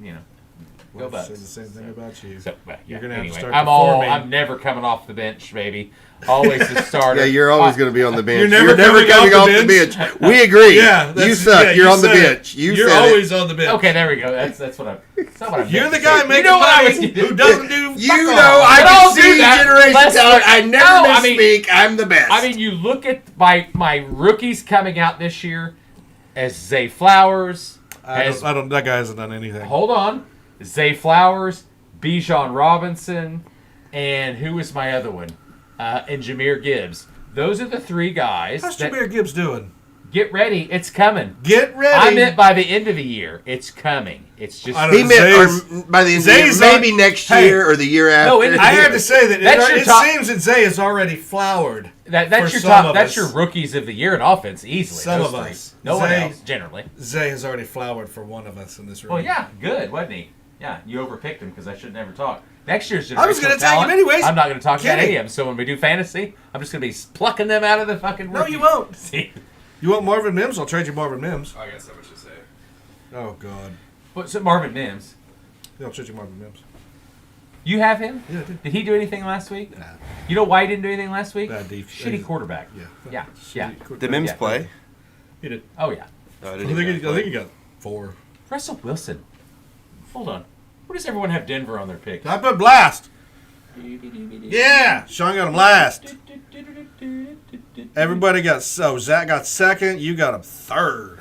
go Wife Bucks. said the same thing about you. So, well, You're gonna have to anyway, start I'm performing. never coming off the bench, baby. Always the starter. Yeah, you're always going to be on the bench. You're never coming coming off off the the bench. We agree. Yeah, you suck. You're on the said it. bench. You You're said always on the bench. Okay, there we go. That's what I'm. That's not what I'm. You're meant the to guy say. making You know what I money was- who doesn't do. You fuck know, all. I But I'll can do see that. generation Let's talent. look- I never No, I mean- misspeak. I'm the best. I mean, you look at my rookies coming out this year as Zay Flowers. I don't. That guy hasn't done anything. Hold on, Zay Flowers, Bijan Robinson, and who was my other one? And Jahmyr Gibbs. Those are the 3 guys. How's that- Jahmyr Gibbs doing? Get ready. It's coming. Get ready. I meant by the end of the year. It's coming. It's just. I don't He know, meant Zay's- by the end of the year, Zay's maybe on- next Hey. year or the year after. No, it- I had to say that That's your it top- seems that Zay is already flowered. That's for your some top. of That's us. your rookies of the year in offense easily. Some those of three. us. No one Zay- else generally. Zay has already flowered for one of us in this room. Well, yeah, good, wasn't he? Yeah, you overpicked him because I should never talk. Next year's generational I was gonna take him talent, anyways. I'm not going to talk about Kidding. any of them. So when we do fantasy, I'm just going to be plucking them out of the fucking. No, rookie. you won't. See, You want Marvin Mims? I'll trade you Marvin Mims. I got so much to say. Oh, God. what's it, Marvin Mims? Yeah, I'll trade you Marvin Mims. You have him? Yeah, I did. Did he do anything last week? Nah. You know why he didn't do anything last week? Bad def- Shitty quarterback. Yeah. Yeah, yeah. Did Mims Yeah. play? He did. Oh yeah. No, I I didn't think, even know he got 4. Russell Wilson. Hold on. Where does everyone have Denver on their pick? I put blast. Yeah. Sean got him last. Everybody got Zach got second. You got him third.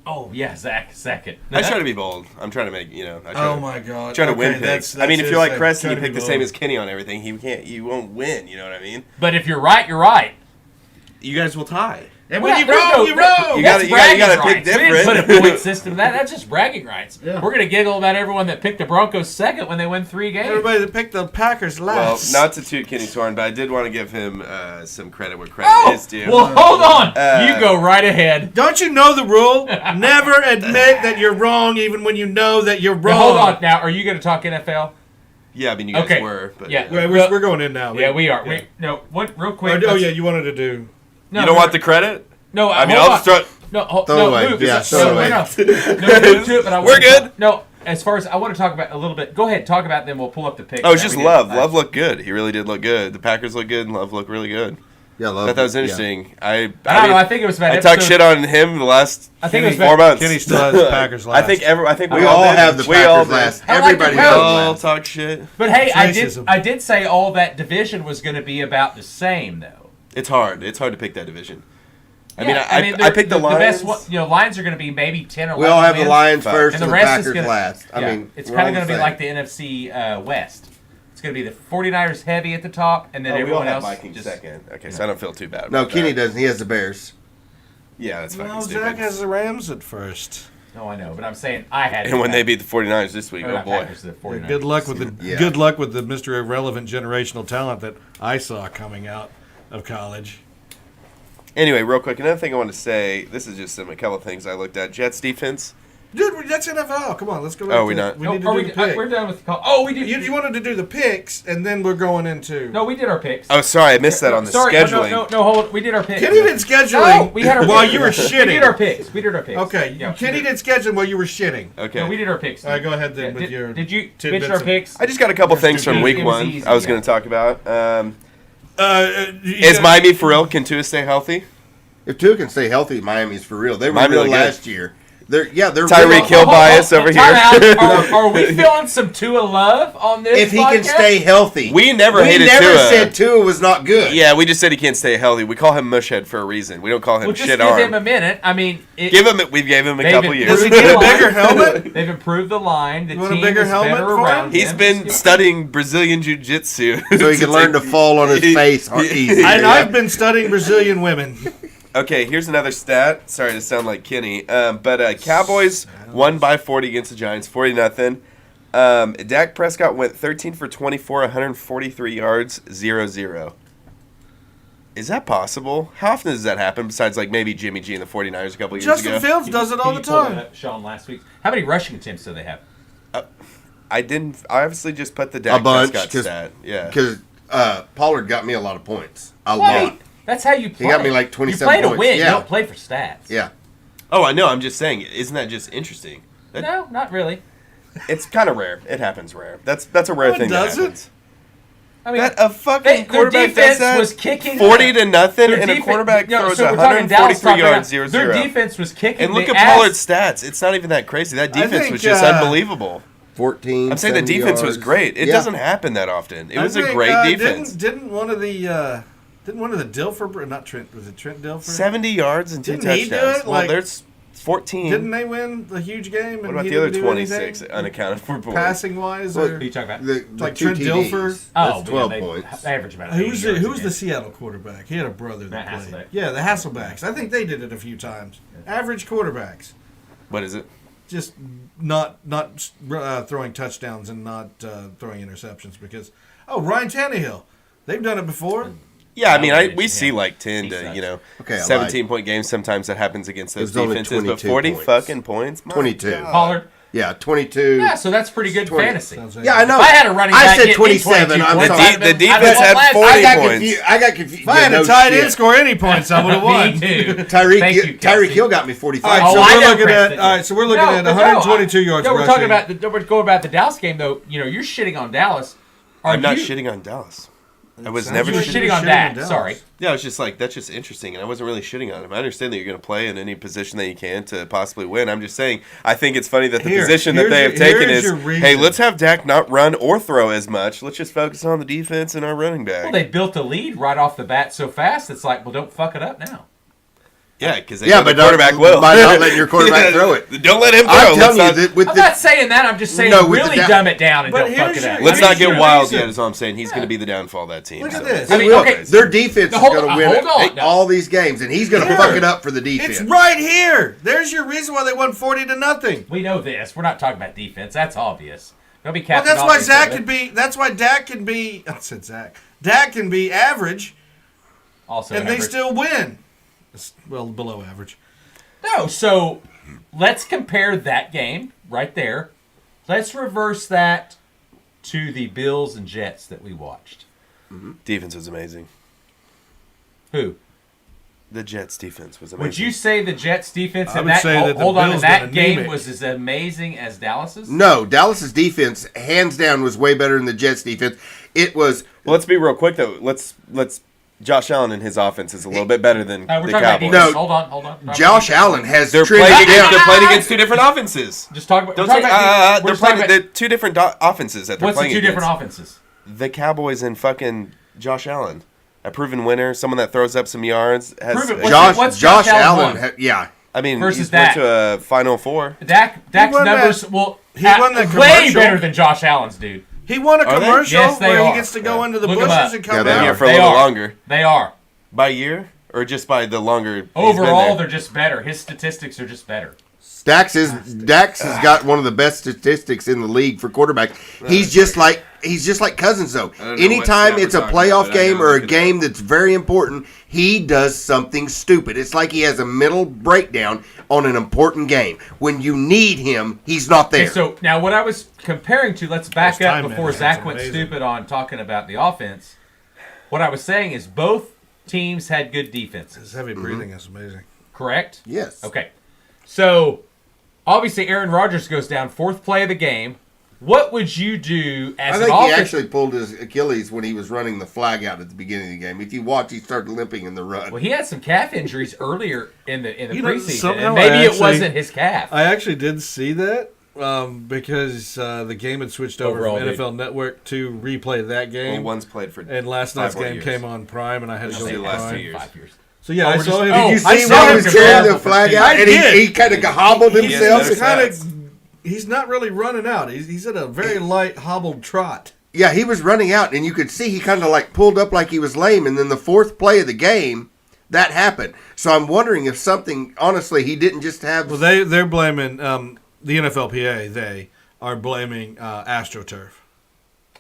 Oh yeah, Zach second. I try to be bold. I'm trying to make, I try Oh to, my God. try to win Okay, picks. that's I mean, if his you're like thing. Preston, Try you to pick be the same bold. as Kenny on everything. You won't win. You know what I mean? But if you're right, you're right. You guys will tie. And when Yeah, you there's roll, no- you roll. You That's gotta bragging pick rights. We didn't different. put a point system. That's just bragging rights. Yeah. We're gonna giggle about everyone that picked the Broncos second when they win 3 games. Everybody that picked the Packers Well, last. not to toot Kenny's horn, but I did want to give him some credit where credit Oh, is due. well, hold on. Uh, You go right ahead. Don't you know the rule? Never admit that you're wrong, even when you know that you're Now, wrong. hold on. Now, are you gonna talk NFL? Yeah, I mean, you guys Okay. were. But Yeah. Wait, we're going in now. Yeah, we are. Yeah. Real quick. Oh, yeah, you wanted to do. No, You don't want the credit? No, I mean, hold I'll on. just throw. No, Throw no, away. move. Yeah, no, throw away. no, move to it. But I We're want to good. No, as far as I want to talk about a little bit. Go ahead, talk about them. We'll pull up the pick. Oh, it's just We did Love. last- Love looked good. He really did look good. The Packers look good, and Love looked really good. Yeah, I thought that was interesting. I don't know. I think it was about. I talked episode- shit on him the last I think it was 4 about- months. Kenny still has the Packers last. I think We all did. have the We all Packers did. last. I like Everybody the has coach. them All last. talk shit. But hey, Racism. I did say all that division was going to be about the same though. It's hard. It's hard to pick that division. I Yeah, mean, I picked the Lions. best one, Lions are going to be maybe 10 or 11 We all have the wins. Lions Fuck. first And and the the rest is Packers gonna, last. yeah, I mean, it's we're kind all of going to the be same. like the NFC West. It's going to be the 49ers heavy at the top, and then Oh, we all everyone have else Vikings just second. Okay, so I don't feel too bad. No, about Kenny that. doesn't. He has the Bears. Yeah, that's fucking No, stupid. Zach has the Rams at first. No, I know, but I'm saying I had. And when they beat the 49ers this week, Or oh not boy. Packers, the 49ers. Good luck with the Yeah. good luck with the Mr. Irrelevant generational talent that I saw coming out of college. Anyway, real quick, another thing I want to say. This is just a couple of things I looked at. Jets defense. Dude, that's NFL. Come on, let's go. Oh, with we the- not? We No, need to are do we, the pick. we're done with the call. Oh, we did. You wanted to do the picks, and then we're going into. No, we did our picks. Oh, sorry, I missed that on the Sorry, scheduling. No, hold on. We did our picks. Kenny did scheduling No, we had our while picks. you were We did our shitting. picks. We did our picks. Okay, Yeah, Kenny did scheduling while you were shitting. Okay. No, we did our picks. All right, go ahead then with did, your. Did you tidbits mention our of- picks? I just got a couple things from It week was one easy, I was yeah. going to talk about. You Is got- Miami for real? Can Tua stay healthy? If Tua can stay healthy, Miami's for real. They were Miami real really good. last year. They're Tyreek real. Hill bias over time here. out. Are we feeling some Tua love on this If he can podcast? stay healthy. We never hated never Tua. said Tua was not good. Yeah, we just said he can't stay healthy. We call him Mushhead for a reason. We don't call him Well, just shit give arm. him a minute. I mean, We gave him a They've couple been- years. Does he Improved get a the line. bigger helmet? They've improved the line. The You want a team bigger is helmet better for him? around He's him. been Just studying Brazilian jiu-jitsu. So he can learn to fall on his face easy. And I've been studying Brazilian women. Okay, here's another stat. Sorry to sound like Kenny. But Cowboys won by 40 against the Giants, 40-0. Dak Prescott went 13 for 24, 143 yards, 0-0. Is that possible? How often does that happen besides like maybe Jimmy G and the 49ers a couple years Justin ago? Fields does it all the Can you pull time. that up, Sean, last week. How many rushing attempts do they have? I obviously just put the Dak A bunch, Prescott stat. Yeah. Because Pollard got me a lot of points. A Wait, lot. that's how you play. got me like You 27 play to points. win. You Yeah. don't play for stats. Yeah. Oh, I know. I'm just saying. Isn't that just interesting? No, not really. It's kind of rare. It happens rare. That's a rare No, it thing that doesn't. happens. I mean, That a fucking their quarterback defense does that? was kicking 40-0, their and a defen- quarterback no, throws so we're talking Dallas 143 talking yards, about- 0-0. Their defense was kicking And look the at ass. Pollard's stats. It's not even that crazy. That I defense think, was just unbelievable. 14. I'm saying the 70 defense was yards. great. It Yeah. doesn't happen that often. It was I a think, great defense. Didn't one of the Dilfer, not Trent, was it Trent Dilfer? 70 yards and 2 Didn't he do touchdowns. it? Well, Like, there's 14. Didn't they win the huge game? What about the other 26 unaccounted for points? Passing wise, Look, or Who you talking about? The Like two Trent TDs. Dilfer? That's 12 they points. average about who 80 was yards who a was game. the Seattle quarterback? He had a brother that Matt played. Hasselbeck. Yeah, the Hasselbacks. I think they did it a few times. Average quarterbacks, What is it? just not throwing touchdowns and not throwing interceptions because Ryan Tannehill, they've done it before. Yeah, I mean, Yeah. we see like 10 He to, sucks. Okay, I 17-point games. Sometimes that happens against those It was only defenses, but 22 40 points. fucking points? My 22. God. Pollard. Yeah, 22. Yeah, so that's pretty good 20. fantasy. Sounds like- Yeah, I know. If I had a running I back said get 27. I'm points, sorry. I'd have The been- I'd defense have had won last 40 I got points. confused. I got confused. If I had Yeah, a no tight shit. end score any points, I would have Me won. too. Tyreek Thank you, Tyreek Kelsey. Hill got me All 45. right, Oh, so I we're know looking Preston. at we're looking at 122 yards No, we're rushing. talking about we're going about the Dallas game though. You know, you're shitting on Dallas. I'm not you- shitting on Dallas. I was sounds never You were like shitting. shitting on shitting Dak. on Dallas. Sorry. Yeah, it's just like, that's just interesting, and I wasn't really shitting on him. I understand that you're going to play in any position that you can to possibly win. I'm just saying, I think it's funny that the position that they have taken here's is, your reason. hey, let's have Dak not run or throw as much. Let's just focus on the defense and our running back. Well, they built a lead right off the bat so fast. It's like, well, don't fuck it up now. yeah, because Yeah, but the quarterback will. by not letting your quarterback throw it. Don't let him throw. I'm Let's telling you not- that with I'm the not saying that. I'm just saying No, with the really Dak- dumb it down and But don't fuck here's it up. your- Let's I not mean, get sure, wild reason. yet, is all I'm saying. He's going to be the downfall of that team. Look so. at this. I mean, will. okay, Their defense is hold going to on, win hold on. it, all these games, and he's going to Yeah. fuck it up for the defense. It's right here. There's your reason why they won 40-0. We know this. We're not talking about defense. That's obvious. Don't be Well, captain. that's why obvious, Zach though. can be. That's why Dak can be. I said Zach. Dak can be average, Also, and they average. still win. It's, well, below average. No, so let's compare that game right there. Let's reverse that to the Bills and Jets that we watched. Defense was amazing. Who? The Jets' defense was amazing. Would you say the Jets defense I in would that say that the hold on, in Bills that got game anemic. was as amazing as Dallas's? No, Dallas's defense, hands down, was way better than the Jets' defense. It was Well, let's be real quick though. Let's Josh Allen and his offense is a little bit better than We're the talking about Cowboys. defense. No, Hold on. Josh Allen has They're trimmed playing it against down. they're playing against two different offenses. Just talk about. Don't we're talking say about they're just talking playing about- the two different offenses that they're What's the playing two against. different offenses? The Cowboys and fucking Josh Allen, a proven winner, someone that throws up some yards. Has Prove it. a- What's Josh Allen Allen, won? yeah. I mean, versus he's went Dak? to a Final Four. Dak's won numbers that- will he won the way commercial. better than Josh Allen's, dude. He won a Are they? commercial Yes, they where are. he gets to go Yeah. into the Look 'em bushes up. and come Yeah, they back. are. Here for a They little are. longer. They are. By year? Or just by the longer he's been Overall, there? they're just better. His statistics are just better. Dax has got one of the best statistics in the league for quarterback. He's just like Cousins though. I don't know Anytime what it's a stat we're talking playoff about, but I game gotta or a look it game that's very important, he does something stupid. It's like he has a mental breakdown on an important game. When you need him, he's not there. Okay, so now what I was comparing to, let's back Those up time before management's Zach went amazing. stupid on talking about the offense. What I was saying is both teams had good defenses, His heavy breathing is amazing. correct? Yes. Okay. So, obviously Aaron Rodgers goes down, fourth play of the game. What would you do as I an think he offense? actually pulled his Achilles when he was running the flag out at the beginning of the game. If you watch, he started limping in the run. Well, he had some calf injuries earlier in the You know, preseason, somehow and maybe I it actually- wasn't his calf. I actually did see that because the game had switched over Overall, from dude. NFL Network to replay that Well, game. one's played for And last 5 night's more game years. came on Prime, and I had to go the to last 2 Prime. years. 5 years. So yeah, Oh, I we're saw just- him. oh, Did you I see saw when him he was carrying comparable the for flag two. out? I And did. he kind of hobbled He himself. has better stats. He's not really running out. He's at a very light hobbled trot. Yeah, he was running out, and you could see he kind of like pulled up like he was lame. And then the fourth play of the game, that happened. So I'm wondering if something, honestly, he didn't just have. Well, they're blaming the NFLPA. They are blaming AstroTurf.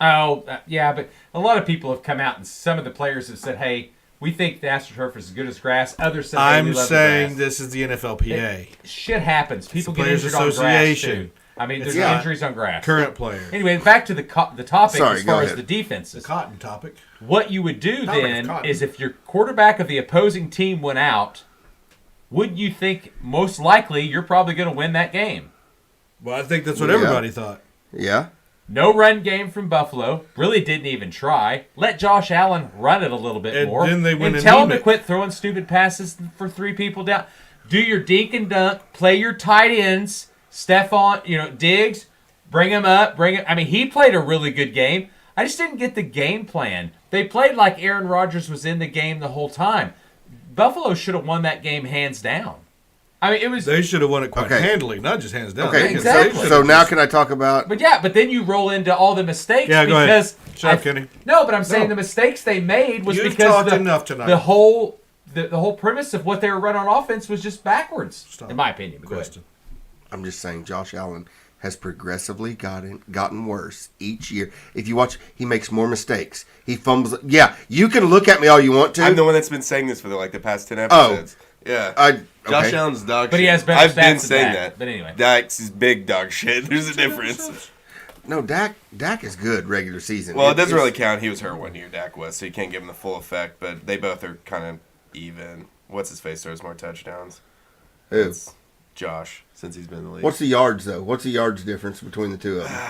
Oh, yeah, but a lot of people have come out, and some of the players have said, hey, we think the AstroTurf is as good as grass. Others said, hey, we I'm love saying the grass. this is the NFLPA. Shit happens. People get Players injured on grass, Association. too. I mean, It's there's not injuries on grass. Current player. Anyway, back to the topic Sorry, as go far as ahead. the defenses. Cotton topic. What you would do Topic of then cotton. is if your quarterback of the opposing team went out, would you think most likely you're probably going to win that game? Well, I think that's what Yeah. everybody thought. Yeah. No run game from Buffalo. Really didn't even try. Let Josh Allen run it a little bit And more. then they went and tell him to anemic. quit throwing stupid passes for 3 people down. Do your dink and dunk. Play your tight ends. Stephon, Diggs. Bring him up. I mean, he played a really good game. I just didn't get the game plan. They played like Aaron Rodgers was in the game the whole time. Buffalo should have won that game hands down. I mean, it was. They should have won it quite Okay. handily, not just hands down. Okay, They Exactly. should've so now just- can I talk about? But then you roll into all the mistakes Yeah, go ahead. because Shut up, Kenny. No, but I'm saying No. the mistakes they made was You've because talked enough tonight. the whole premise of what they were running on offense was just backwards, Stop. in my opinion. But go ahead. Question. I'm just saying, Josh Allen has progressively gotten worse each year. If you watch, he makes more mistakes. He fumbles. Yeah, you can look at me all you want to. I'm the one that's been saying this for the past 10 episodes. Yeah. Josh okay. Allen's dog But shit. he has better I've stats been than saying Dak, that. but anyway. Dak's is big dog shit. There's a difference. No, Dak is good regular season. Well, it doesn't It's- really count. He was hurt one year, Dak was, so you can't give him the full effect, but they both are kind of even. What's his face throws more touchdowns? Who? It's Josh, since he's been in the league. What's the yards though? What's the yards difference between the two of them?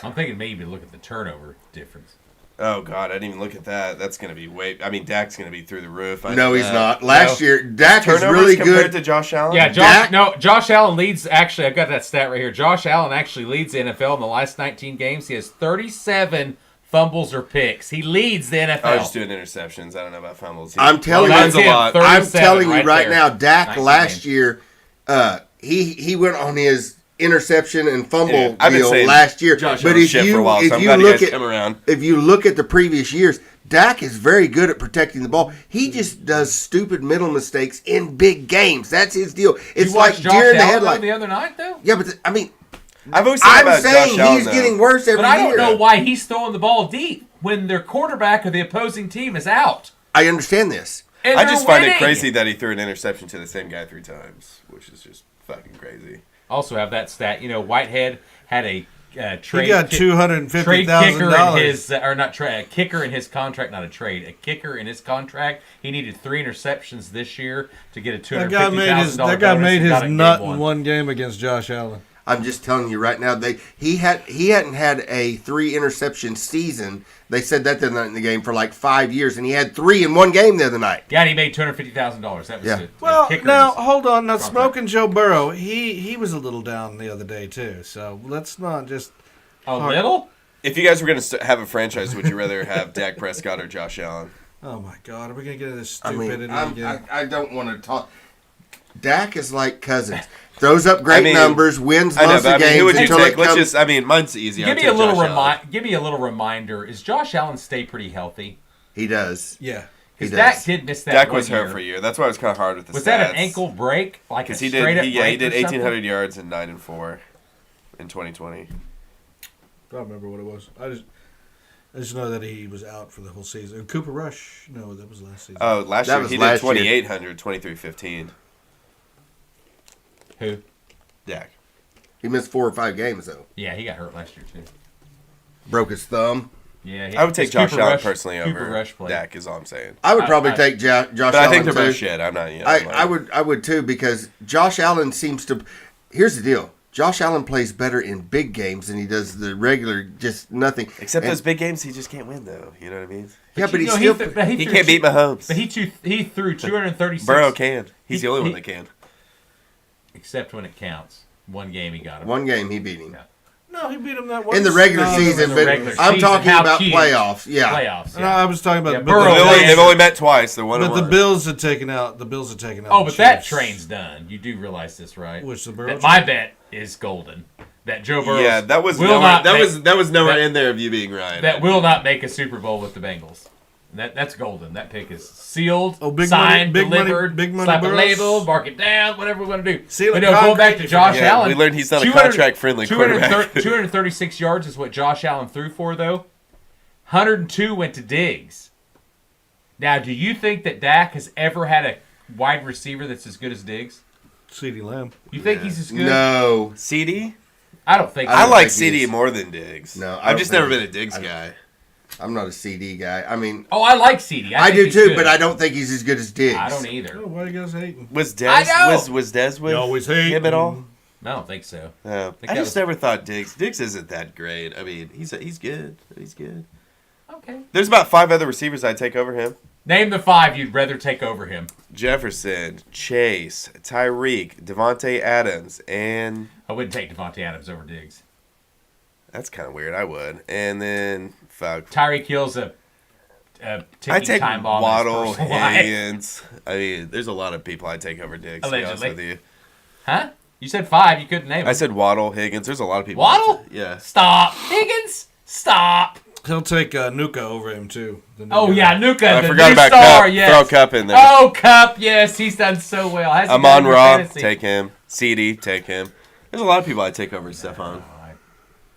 I'm thinking maybe look at the turnover difference. Oh, God, I didn't even look at that. That's going to be Dak's going to be through the roof. I No, know he's that. not. Last year, Dak is Turnovers really compared good. to Josh Allen? Yeah, Dak- Josh Allen leads. Actually, I've got that stat right here. Josh Allen actually leads the NFL in the last 19 games. He has 37 fumbles or picks. He leads the NFL. I was just doing interceptions. I don't know about fumbles. I'm telling Well, you, that's a lot. I'm 37 telling you right there. now, Dak 19 last games. year, he went on his interception and fumble Yeah, I've been deal saying last year. Josh But Allen's if shit for a you while, so if I'm you glad you look guys at come around. if you look at the previous years, Dak is very good at protecting the ball. He just does stupid mental mistakes in big games. That's his deal. It's You like watched Josh deer in the Allen headlight. the other night, though. Yeah, but I mean, I've always said I'm about saying Josh Allen, he's though. getting worse every But I don't year. know why he's throwing the ball deep when their quarterback of the opposing team is out. I understand this. And I they're just find it winning. crazy that he threw an interception to the same guy 3 times, which is just fucking crazy. Also have that stat. Whitehead had a trade. He got trade kicker in $250,000. his or not trade a kicker in his contract, not a trade. A kicker in his contract. He needed 3 interceptions this year to get a $250,000. That guy made his nut in one. one game against Josh Allen. I'm just telling you right now, he hadn't had a 3 interception season. They said that the other night in the game for like 5 years, and he had 3 in one game the other night. Yeah, and he made $250,000. That was Yeah. it. Well, Kicker now in his hold on. Now contract. smoking Joe Burrow, he was a little down the other day too. So let's not just. A little. If you guys were going to have a franchise, would you rather have Dak Prescott or Josh Allen? Oh my God, are we gonna get into this I stupidity mean, again? I don't want to talk. Dak is like Cousins. Throws up great numbers, wins I know, most but of I the mean, who games would you until take? it Let's comes. just, mine's easy. Give I'd me take a little Josh Allen. Give me a little reminder. Is Josh Allen stay pretty healthy? He does. Yeah. He Because does. Dak did miss that. Dak was one hurt year. for a year. That's why it was kind of hard with the Was stats. that an ankle break? Like a Because he straight did, up he break did or something? 1,800 yards and 9-4 in 2020. I don't remember what it was. I just know that he was out for the whole season. And Cooper Rush, no, that was last season. Oh, last That year was he last did year. 2,800, 23-15. Who? Dak. He missed 4 or 5 games though. Yeah, he got hurt last year too. Broke his thumb. Yeah, I would take it's Josh Cooper Allen Rush- personally Cooper over Rush played. Dak, is all I'm saying. I would probably I- take Josh But Allen I think they're too. both shit. I'm not. I would too, because Josh Allen seems to. Here's the deal: Josh Allen plays better in big games than he does the regular, just nothing. Except And- those big games, he just can't win, though. You know what I mean? Yeah, but you he's know, still. He can't beat Mahomes. But he threw 236. Burrow can. He's He- the only one he- that can. Except when it counts. One game he got him. One game he beat him. Yeah. No, he beat him that one In the regular No, season, in the but regular I'm season, talking how about huge. playoffs. Yeah. Playoffs. No, Yeah. I was talking about. Yeah, but Burrow the, was- They've only met twice. They're one but and the one. Bills had taken out. The Bills had taken out. Oh, the but that Chiefs. train's done. You do realize this, right? Which the Burrow That train? my bet is golden. That Joe Burrow. Yeah, that was will nowhere. not That make- was nowhere that- in there of you being right. That will not make a Super Bowl with the Bengals. That's golden. That pick is sealed, Oh, big money- signed, big money- delivered. big money slap a Burrows? label, mark it down, whatever we want to do. Seal But it no, going back to concrete. Josh Yeah, Allen, we learned he's not a 200 contract-friendly quarterback. 236 yards is what Josh Allen threw for, though. 102 went to Diggs. Now, do you think that Dak has ever had a wide receiver that's as good as Diggs? CeeDee Lamb. You think he's as good? No. CD? I don't think. I I don't like think he CD is. more than Diggs. No, I I've don't just think never he- been a Diggs I- guy. I'm not a CD guy. I mean, Oh, I like CD. I think do he's too, good. but I don't think he's as good as Diggs. I don't either. Oh, why are you guys hating? Was Dez I know. was Dez with You always hate him at all? I don't think so. No, think I that just was- never thought Diggs isn't that great. I mean, he's good. He's good. Okay. There's about 5 other receivers I'd take over him. Name the 5 you'd rather take over him. Jefferson, Chase, Tyreek, Devontae Adams, and I wouldn't take Devontae Adams over Diggs. that's kind of weird. I would. And then fuck. Tyreek Hill's a ticking take time bomb. Waddle, in his personal life. Higgins. I mean, there's a lot of people I take over Diggs. To be honest Allegedly. with you. Huh? You said 5. You couldn't name them. I said Waddle, Higgins. There's a lot of people. Waddle? Yeah. Stop. Higgins? Stop. He'll take Nuka over him too. The new Oh, guy. yeah, Nuka, I the forgot new about star, Cup. yes. Throw Cup in there. Oh, Cup, yes. He's done so well. How's he done Amon in Ra, fantasy? take him. CD, take him. There's a lot of people I take over Stephon.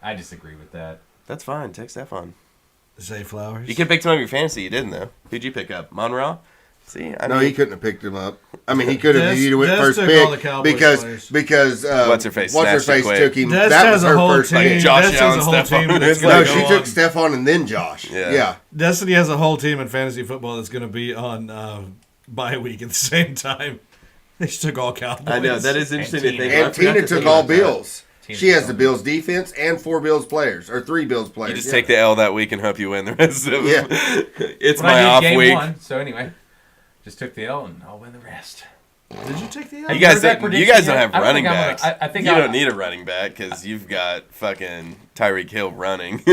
I disagree with that. That's fine. Take Stephon. Zay Flowers. You could pick him up your fantasy. You didn't, though. Who'd you pick up? Monroe? See? No, he couldn't have picked him up. I mean, he could have. He'd have went Des first took all the pick Cowboys because players. What's-her-face snatched it quick. took him. Des that has was a her whole first team. pick. Josh Des has Allen, a whole Stephon. team that's It's gonna No, like- go she on. took Stephon and then Josh. Yeah. Yeah. Destiny has a whole team in fantasy football that's going to be on bye week at the same time. They just took all Cowboys. I know. That is interesting to Tina. think. And I forgot Tina to took think all about that. Bills. Tina She has took the all Bills defense and 4 Bills players or 3 Bills players. You just Yeah. take the L that week and hope you win the rest of them. Yeah. It's But my I did off game week. 1, so anyway, just took the L and I'll win the rest. Did you take the Have You you guys, heard that don't, you prediction guys don't yet? have I don't running think I'm backs. gonna- I think you I- don't need a running back because you've got fucking Tyreek Hill running.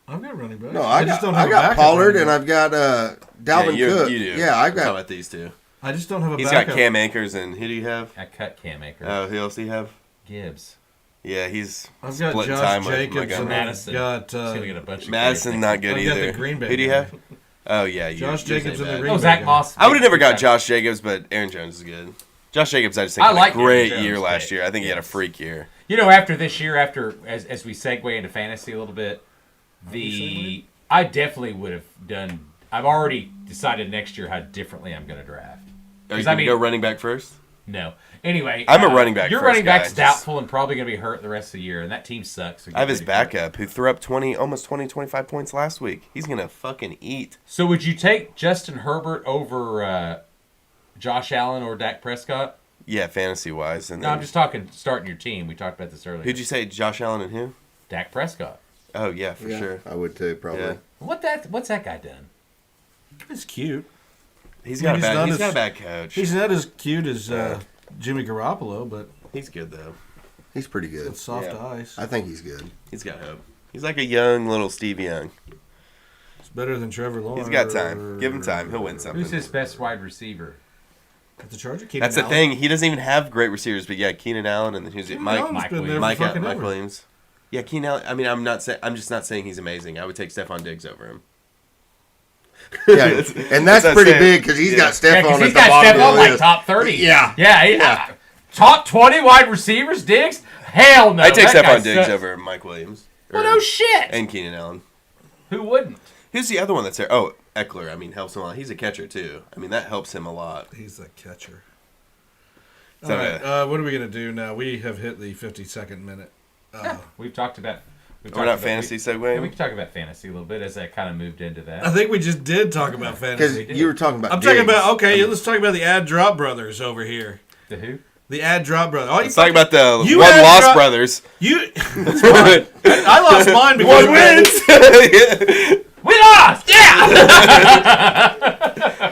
I've got running back. No, I just got, don't have I a got backup Pollard running and back. I've got Dalvin you, Cook. You do. Yeah, I've I'm talking got. about these two. I just don't have a He's backup. got Cam Akers and who do you have? I cut Cam Akers. Oh, who else do you have? Gibbs. Yeah, he's I've got splitting Josh time with Jacobs and Montgomery. I've Madison. got He's gonna get a bunch of Madison credit. not good I've got either. the Green Bay Who do you guy. have? Oh yeah, Josh yours Jacobs ain't and the bad. Green Oh, Bay Zach guy. Moss. I would have never got Josh Jacobs, but Aaron Jones is good. Josh Jacobs, I just think I had like a great Aaron year Jones, last but- year. I think he had a yes. freak year. You know, after this year, as we segue into fantasy a little bit, I definitely would have done. I've already decided next year how differently I'm going to draft. Are you 'Cause, I going to mean- go running back first? No. Anyway, I'm a running back Your first running back's guy, just- doubtful and probably going to be hurt the rest of the year, and that team sucks. So I have his get ready for it. backup who threw up 25 points last week. He's going to fucking eat. So would you take Justin Herbert over Josh Allen or Dak Prescott? Yeah, fantasy wise. And No, then, I'm just talking starting your team. We talked about this earlier. who'd you say, Josh Allen and who? Dak Prescott. Oh yeah, for Yeah, sure. I would too, probably. Yeah. What's that guy done? He's cute. He's I got mean, a he's bad. not He's as- got a bad coach. He's not as cute as Yeah. Jimmy Garoppolo, but He's good though. He's pretty good. it's soft Yeah. eyes. I think he's good. He's got hope. He's like a young little Steve Young. It's better than Trevor Lawrence. He's got time. Give him time. He'll win something. Who's his best wide receiver? At the Charger, Keenan That's the Allen. thing. He doesn't even have great receivers, but yeah, Keenan Allen and then who's it? Keenan Mike. Allen's Mike been Williams. there Mike, for fucking Mike ever. Williams. Yeah, Keenan Allen. I mean, I'm just not saying he's amazing. I would take Stephon Diggs over him. Yeah, and that's what I'm pretty saying. big because he's Yeah. got Yeah, Stephon 'cause at he's the got bottom Stephon of the like list. top 30. Yeah. Yeah. Top 20 wide receivers, Diggs? Hell no. I take that guy Stephon Diggs sucks. over Mike Williams. Well, Or- no shit. And Keenan Allen. Who wouldn't? Who's the other one that's there? Oh, Eckler. I mean, helps him a lot. He's a catcher too. I mean, that helps him a lot. He's the catcher. So, All right, what are we gonna do now? We have hit the 52nd minute. We've talked about. We're not fantasy Yeah, we segue. can talk about fantasy a little bit as that kind of moved into I that. think we just did talk about Because fantasy. you were talking about. I'm talking Diggs. about let's talk about the Ad Drop Brothers over here. The who? The Ad Drop Brothers. Oh, Let's talk about the You one had lost dro- brothers. you. That's fine. I lost mine because One wins. We lost! Yeah!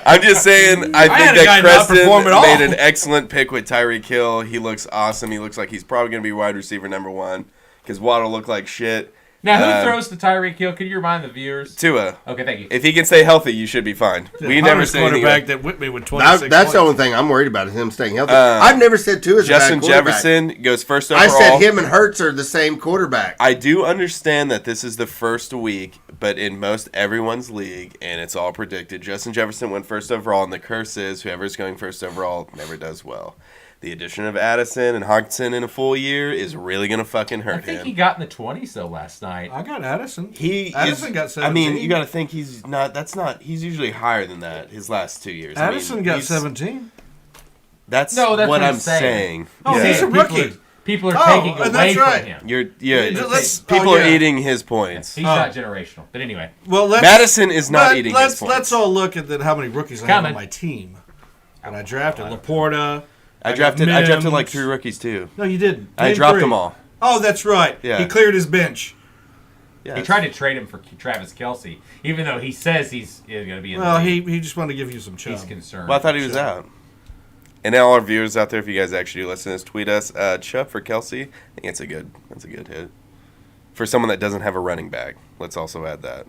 I'm just saying, I had think a guy that not perform at Preston all. made an excellent pick with Tyreek Hill. He looks awesome. He looks like he's probably going to be wide receiver number 1 because Waddle looked like shit. Now, who throws to Tyreek Hill? Can you remind the viewers? Tua. Okay, thank you. If he can stay healthy, you should be fine. We never Hunter's say anything quarterback about that whipped me with 26 That's the points. only thing I'm worried about is him staying healthy. I've never said two is a Justin bad quarterback. Jefferson goes first I overall. said him and Hurts are the same quarterback. I do understand that this is the first week, but in most everyone's league, and it's all predicted, Justin Jefferson went first overall, and the curse is whoever's going first overall never does well. The addition of Addison and Hawkinson in a full year is really going to fucking I hurt think him. he got in the 20s, though, last night. I got Addison. Addison got 17. I mean, you got to think he's not. That's not. He's usually higher than that. His last 2 years. Addison got 17. That's, No, that's what what I'm I'm saying. saying. Oh, Yeah. he's a rookie. People are Oh, taking and away that's right. from him. You're Oh, people are yeah. eating his points. He's not generational. But anyway, Well, Madison is not eating his points. Let's all look at how many rookies I have Coming. on my team. And I drafted Laporta. I got drafted like Mims. 3 rookies too. No, you didn't. I Name dropped 3. them all. Oh, that's right. Yeah. He cleared his bench. Yeah, he tried to trade him for Travis Kelce, even though he says he's going to be in Well, the league. he just wanted to give you some chub. He's concerned. Well, I thought he was out. And all our viewers out there, if you guys actually do listen to this, tweet us. Chubb for Kelsey. I think that's a good hit. For someone that doesn't have a running back. Let's also add that.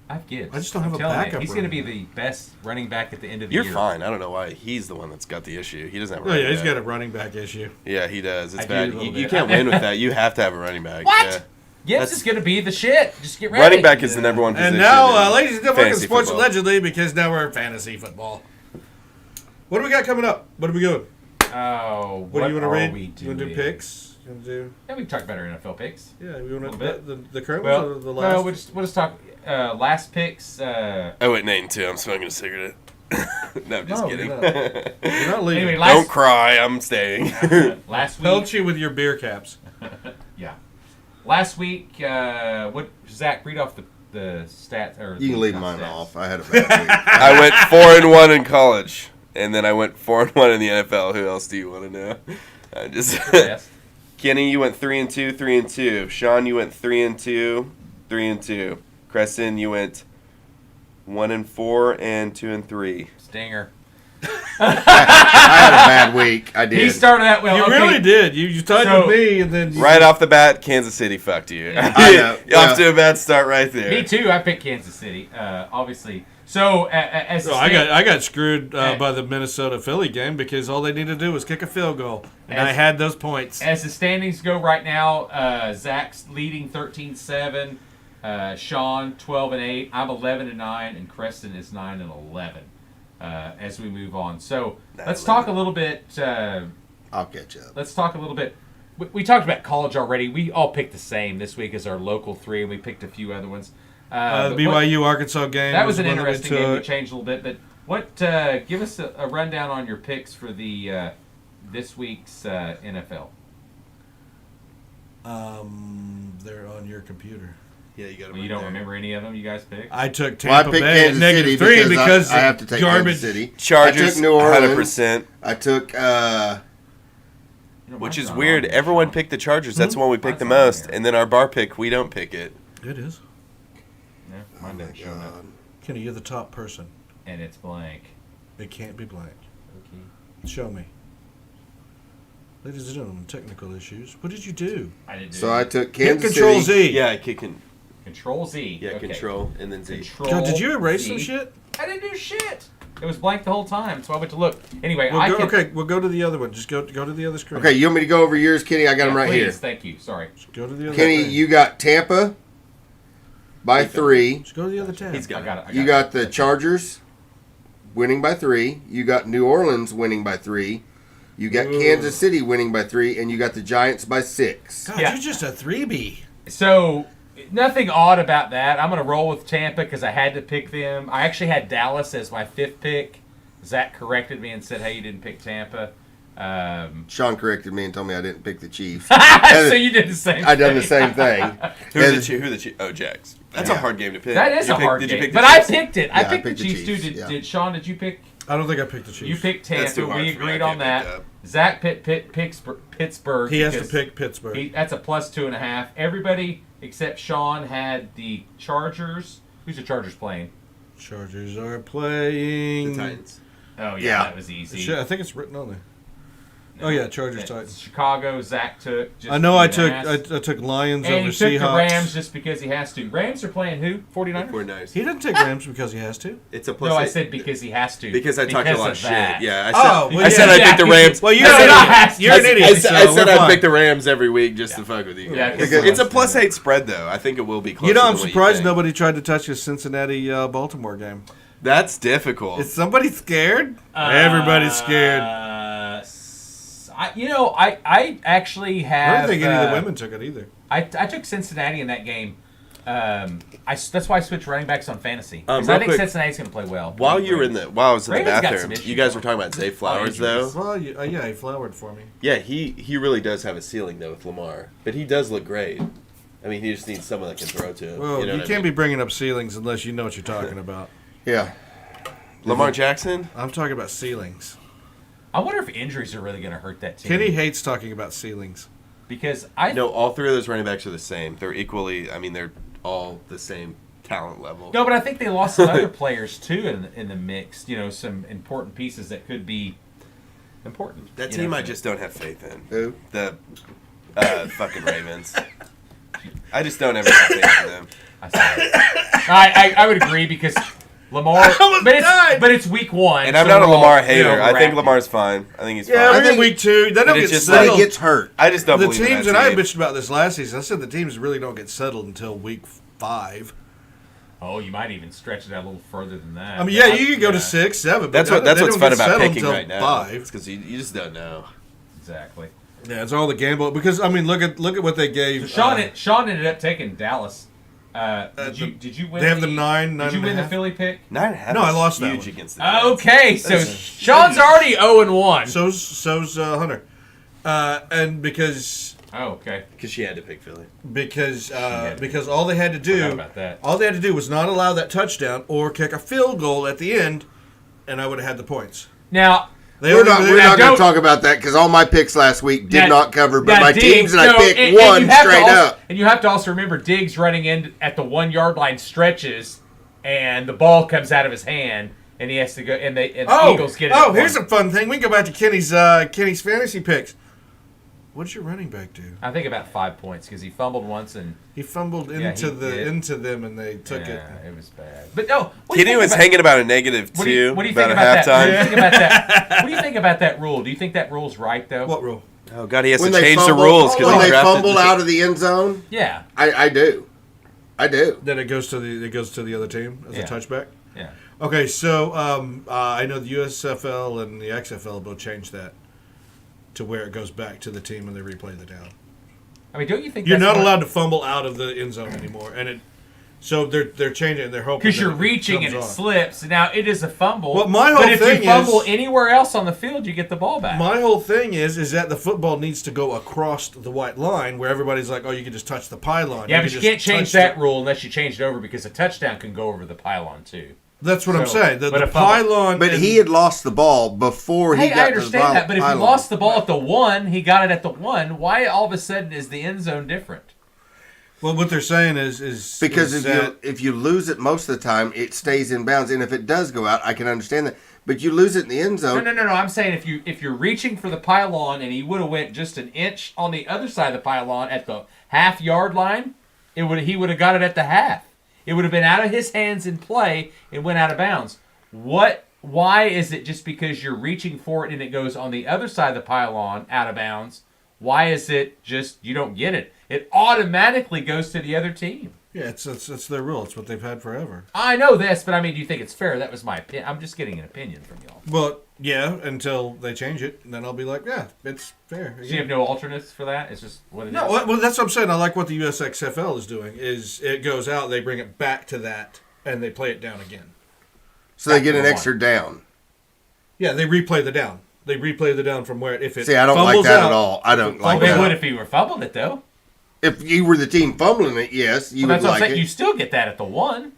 I have Gibbs. I just don't have I'm a telling you, backup He's going to be running the best running back at the end of the You're year. fine. I don't know why he's the one that's got the issue. He doesn't have a Oh, running yeah, he's back. got a running back issue. Yeah, he does. It's I do bad. a little You bit. can't win with that. You have to have a running back. What? Yeah. Gibbs That's- is going to be the shit. Just get ready. Running back is the number one position. And now, in ladies and gentlemen, fantasy sports football. allegedly, because now we're in fantasy football. What do we got coming up? What are we doing? Oh, What do you want to are read? we You want to do doing? picks? You want to do? Yeah, we can talk about our NFL picks. Yeah, we want A to little the current Well, ones or the last? no, we'll just talk last picks. I went 9-2. I'm smoking a cigarette. No, I'm just No, kidding. you're You're not leaving. Anyway, Don't last cry. I'm staying. last Pelt week. you with your beer caps. Yeah, last week. What Zach? Read off the stats. Or You can the- leave not mine stats. off. I had a bad week. I went 4-1 in college, and then I went 4-1 in the NFL. Who else do you want to know? I just Yes. Kenny, you went 3-2, 3-2. Sean, you went 3-2, 3-2. Creston, you went 1-4 and 2-3. Stinger. I had a bad week. I did. He started that well. You okay. really did. You tied So- with me, and then you Right off the bat, Kansas City fucked you. I know, You're off yeah. to a bad start right there. Me too. I picked Kansas City. Obviously. So as Oh, the I got screwed by the Minnesota Philly game because all they needed to do was kick a field goal, and I had those points. As the standings go right now, Zach's leading 13-7, Sean 12-8, I'm 11-9, and Creston is 9-11. As we move on, so let's talk a little bit. I'll catch up. Let's talk a little bit. We talked about college already. We all picked the same this week as our local three, and we picked a few other ones. The But BYU Arkansas game. that was an one that we interesting game. We took. changed a little bit, but what? Give us a rundown on your picks for the this week's NFL. They're on your computer. Yeah, you got Well, you don't remember any of them you guys picked? I took Well, I Tampa picked Bay at Kansas City -3 because I have to take garbage. Kansas City. Chargers, I took New Orleans. 100%. I took You know, Which mine's is not weird. on there, Everyone Sean. picked the Chargers. That's the one we picked the Mine's not on most. there. And then our bar pick, we don't pick it. It is. Yeah, mine didn't show up. God. Kenny, you're the top person. And it's blank. It can't be blank. Okay. Show me. Ladies and gentlemen, technical issues. What did you do? I didn't do So I it. took Hit Kansas Control City. Z. Yeah, kicking. Control Z. Yeah, Okay. control and then Z. Control God, did you erase Z. some shit? I didn't do shit. It was blank the whole time, so I went to look. Anyway, We'll I go, can. okay, we'll go to the other one. Just go to the other screen. Okay, you want me to go over yours, Kenny? I got them right please, here. Thank you. Sorry. Just go to the other Kenny, screen. you got Tampa by 3. Just go to the other tab. He's I got got it. I You got the Chargers winning by 3. You got New Orleans winning by 3. You got Ooh. Kansas City winning by 3, and you got the Giants by 6. God, Yeah. you're just a 3B. So, nothing odd about that. I'm going to roll with Tampa because I had to pick them. I actually had Dallas as my 5th pick. Zach corrected me and said, hey, you didn't pick Tampa. Sean corrected me and told me I didn't pick the Chiefs. So you did the same I done the thing. same thing. Who are And- the Chiefs? Who are the Chiefs? Oh, Jags. That's a Yeah. hard game to pick. That is Did you a pick- hard did you game. pick the But I Chiefs? picked it. I Yeah, I picked the picked the Chiefs, too. Chiefs, Did, yeah. did Sean, did you pick? I don't think I picked the Chiefs. You picked That's Tampa. too hard We for me. I agreed can't on pick that. that. Zach picked Pittsburgh. He has to because pick Pittsburgh. That's a plus 2.5. Everybody except Sean had the Chargers. Who's the Chargers playing? Chargers are playing. The Titans. Oh, yeah, Yeah. that was easy. Shit, I think it's written on there. Oh yeah, Chargers It's Titans. Chicago, Zach took. Just I know I an took ass. I took Lions and over he took Seahawks. the Rams just because he has to. Rams are playing who? 49ers? 49ers. He didn't take Rams because he has to. It's a plus No, I 8. said because he has to. Because I talked a lot of that. shit. Yeah, I said, Oh, well, I, said yeah. I picked the Rams. Well, you're I an said idiot. I has to. You're an idiot. I said so I we're picked fine. the Rams every week just to fuck with you. Yeah, guys. because It's a it's plus 8 spread, though. I think it will be closer You know, I'm than what surprised think. nobody tried to touch the Cincinnati Baltimore game. That's difficult. Is somebody scared? Everybody's scared. I actually I have. don't think any of the women took it either. I took Cincinnati in that game. That's why I switched running backs on fantasy. 'Cause Real I think quick, Cincinnati's going to play well. while I was in the Ravens got some bathroom, issues, you guys were though. talking about Zay Flowers, though. injuries. Well, yeah, he flowered for me. Yeah, he really does have a ceiling though with Lamar, but he does look great. I mean, he just needs someone that can throw to him. Well, you know you what I can't mean? be bringing up ceilings unless you know what you're talking about. Yeah. Lamar Jackson. I'm talking about ceilings. I wonder if injuries are really going to hurt that team. Kenny hates talking about ceilings. Because I No, all three of those running backs are the same. They're equally. I mean, they're all the same talent level. No, but I think they lost some other players too in the mix. You know, some important pieces that could be important. That you team know? I just don't have faith in. Who? The fucking Ravens. I just don't ever have faith in them. I saw it. I would agree because Lamar, almost died. but it's week 1. And I'm so not a we're all, Lamar hater. I think overreacting. Lamar's fine. I think he's Yeah, fine. we're in week 2. They don't it's get just But settled. he gets hurt. I just don't The believe in teams, that and I team. bitched about this last season. I said the teams really don't get settled until week 5. Oh, you might even stretch it out a little further than that. I mean, yeah, you can go to 6, 7. That's but what's they fun don't get about settled picking until right now. 5. It's because you just don't know. Exactly. Yeah, it's all the gamble. Because, I mean, look at what they gave. So Sean ended up taking Dallas. Did you win? They have the 9, Did you win the 9.5. Philly pick? 9.5. No, I lost that huge one. against the Jets. Okay, so That's Sean's already 0-1. So's Hunter. And because Oh, okay. Because she had to pick Philly. because all they had to Forgot do about that. all they had to do was not allow that touchdown or kick a field goal at the end, and I would have had the points. Now, We're not going to don't- talk about that because all my picks last week did Now- not cover, but now my Diggs, teams and I no, picked and one you have to straight also- up. And you have to also remember Diggs running in at the 1 yard line stretches, and the ball comes out of his hand, and he has to go. And the Eagles get it. Oh, at here's one. a fun thing. We can go back to Kenny's fantasy picks. What did your running back do? I think about 5 points because he fumbled once and He fumbled Yeah, he did. into them, and they took it. it was bad. But no, what do you Kenny think was about- hanging about a negative What do you, 2 what do you about think a about that? What do you halftime. think about that? What do you think about that rule? Do you think that rule's right though? What rule? Oh, God, he has When to they change the fumble- rules because when he they drafted fumble out of the end zone, Yeah, I do. I do. Then it goes to the other team as Yeah. a touchback. yeah. Okay, so I know the USFL and the XFL both changed that to where it goes back to the team and they replay the down. I mean, don't you think You're that's not more- allowed to fumble out of the end zone anymore, and so they're changing it. They're hoping Because that you're it reaching and comes it on. slips. Now it is a fumble. Well, my but whole if thing you fumble is- anywhere else on the field, you get the ball back. My whole thing is that the football needs to go across the white line where everybody's like, oh, you can just touch the pylon. yeah, but can you just can't change touch that the- rule unless you change it over because a touchdown can go over the pylon too. That's what I'm So, saying. The but a fumble- pylon. But and- he had lost the ball before he Hey, got I to the understand that, but if he pylon. lost the ball at the 1, he got it at the 1. Why all of a sudden is the end zone different? Well, what they're saying is Because is if you lose it most of the time, it stays in bounds, and if it does go out, I can understand that. But you lose it in the end zone. No. I'm saying if you're reaching for the pylon and he would have went just an inch on the other side of the pylon at the half-yard line, he would have got it at the half. It would have been out of his hands in play and went out of bounds. Why is it just because you're reaching for it and it goes on the other side of the pylon out of bounds? Why is it just you don't get it? It automatically goes to the other team. Yeah, it's their rule. It's what they've had forever. I know this, but I mean, do you think it's fair? That was my opinion. I'm just getting an opinion from y'all. Well, yeah, until they change it, and then I'll be like, yeah, it's fair. So you have no alternates for that? It's just what it is? No, well, that's what I'm saying. I like what the USXFL is doing. Is it goes out, they bring it back to that, and they play it down again. So they get an After extra down. Yeah, they replay the down. They replay the down from where if it See, I don't like fumbles that out, at all. I don't like Well, they that. would if he were fumbled it, though. If you were the team fumbling it, yes, you Well, would that's what I'm like saying. it. You still get that at the 1,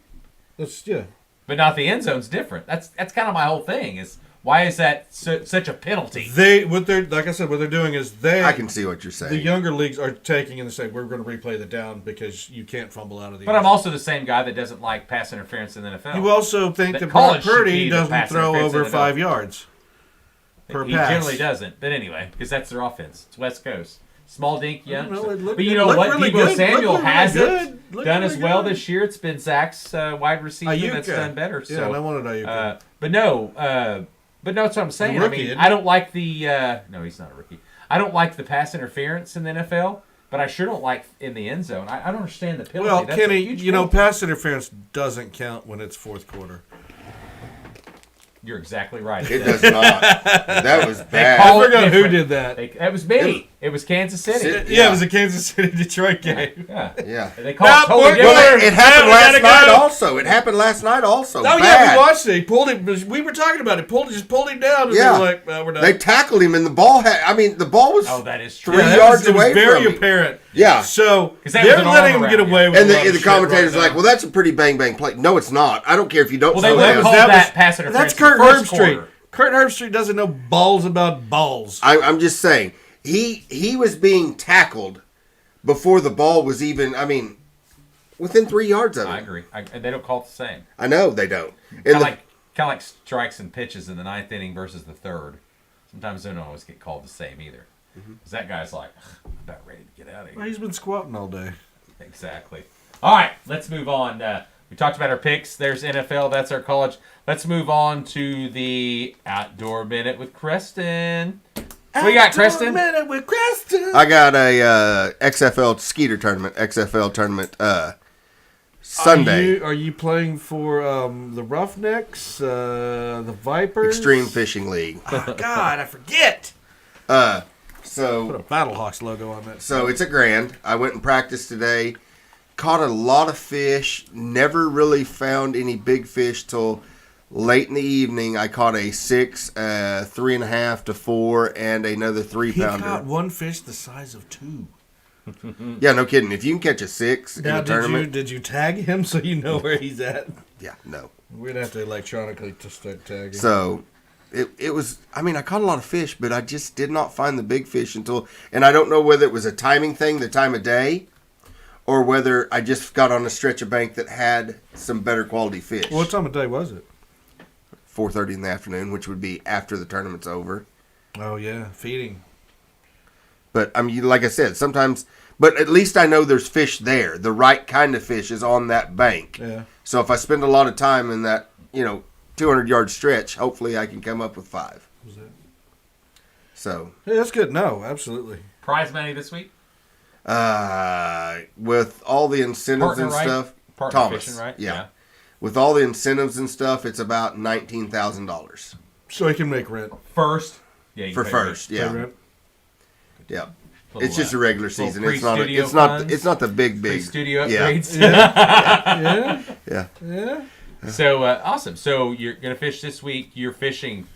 That's yeah. but not the end zone's different. That's kind of my whole thing. Is why is that such a penalty? What they're doing is I can see what you're the saying. younger leagues are taking and saying we're going to replay the down because you can't fumble out of the. But end I'm zone. also the same guy that doesn't like pass interference in the NFL. You also think That that Brock college should Purdy be the doesn't pass throw interference over in the 5 NFL. yards per he pass. generally doesn't. But anyway, because that's their offense. It's West Coast. Small dink, yeah. know, it looked- But you it know looked what? really Debo good. Samuel Looked really has good. it Looked done really as well good. this year. It's been Zach's wide receiver Ayuk, that's yeah. done better. Yeah, So, and I wanted Ayuk. but that's what I'm saying. He's a rookie, I mean, isn't I he? don't like the. No, he's not a rookie. I don't like the pass interference in the NFL, but I sure don't like in the end zone. I don't understand the penalty. Well, That's a Kenny, huge you know, penalty. pass interference doesn't count when it's fourth quarter. You're exactly right. It does not. That was They bad. call I it forgot who different. did that. That was me. It was Kansas City. Sit- Yeah, it was a Kansas City Detroit game. Yeah. Yeah. They call Nah, it totally boy, different. Well, it happened we last gotta night go. also. It happened last night also. Oh yeah, Bad. we watched it. He pulled him. We were talking about it. Just pulled him down. And Yeah. they were like, well, we're done. They tackled him, and the ball had. I mean, the ball was. Oh, that is true. 3 Yeah, yards it was away very from him. apparent. Yeah. So 'Cause that was they're an arm letting him around get him. away with And a lot the of shit commentator's right like, now. "Well, that's a pretty bang bang play." No, it's not. I don't care if you don't. Well, they slow would down. have called that pass interference. That's Kurt in the first Herbstreit. quarter. Kurt Herbstreit doesn't know balls about balls. I'm just saying he was being tackled before the ball was even. I mean, within 3 yards of him. I agree. And they don't call it the same. I know they don't. Kind And of the, like strikes and pitches in the 9th inning versus the 3rd. Sometimes they don't always get called the same either. Because that guy's like, I'm about ready to get out of Well, here. he's been squatting all day. Exactly. All right, let's move on. We talked about our picks. There's NFL. That's our college. Let's move on to the Outdoor Minute with Creston. What you got, Creston? Minute with Creston. I got a XFL Skeeter tournament, Sunday. Are you playing for the Roughnecks, the Vipers? Extreme Fishing League. Oh, God, I forget. Put So a Battlehawks logo on that. So it's a grand. I went and practiced today. Caught a lot of fish. Never really found any big fish till late in the evening. I caught a 6, 3.5 to 4, and another 3-pounder. He caught one fish the size of 2. Yeah, no kidding. If you can catch a 6 in Now, a tournament, did you tag him so you know where he's at? yeah, no. We'd have to electronically to start tagging. So it was. I mean, I caught a lot of fish, but I just did not find the big fish until. And I don't know whether it was a timing thing, the time of day, or whether I just got on a stretch of bank that had some better quality fish. What time of day was it? 4:30 in the afternoon, which would be after the tournament's over. Oh, yeah, feeding. But I mean, like I said, sometimes. But at least I know there's fish there. The right kind of fish is on that bank. Yeah. So if I spend a lot of time in that, 200-yard stretch, hopefully I can come up with 5. Was it? So. Yeah, that's good. No, absolutely. Prize money this week? With all the incentives Partner, and right? stuff, Partner Thomas, fishing, right? Yeah. With all the incentives and stuff, it's about $19,000 So he can make rent. First. Yeah, you for pay first. Pay Yeah, rent. yeah. Little, It's just a regular season. free It's not. studio It's not. funds, It's not the big. free studio Yeah. upgrades. Yeah. Yeah. Yeah. So, awesome. So, you're going to fish this week. You're fishing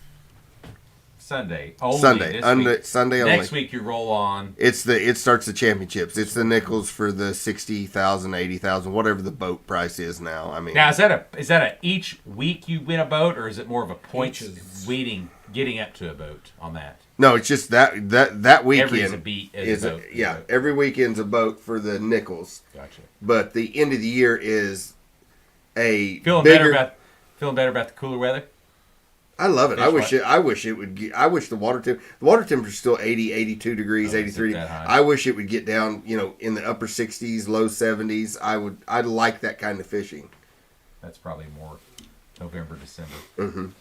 Sunday. Only Sunday. this week. Sunday only. Next week, you roll on. It starts the championships. It's the nickels for the 60,000, 80,000, whatever the boat price is now. I mean, Now, is that a each week you win a boat, or is it more of a points Each weeding, getting up to a boat on that? no, it's just that weekend Every is a beat is a boat. yeah, every weekend's a boat for the nickels. Gotcha. But the end of the year is a Feeling bigger. better about the cooler weather? I love it. Fish I wish what? it. I wish it would. I wish the water temperature is still 80, 82 degrees, Oh, 83. is it that high? I wish it would get down, in the upper 60s, low 70s. I'd like that kind of fishing. That's probably more November, December.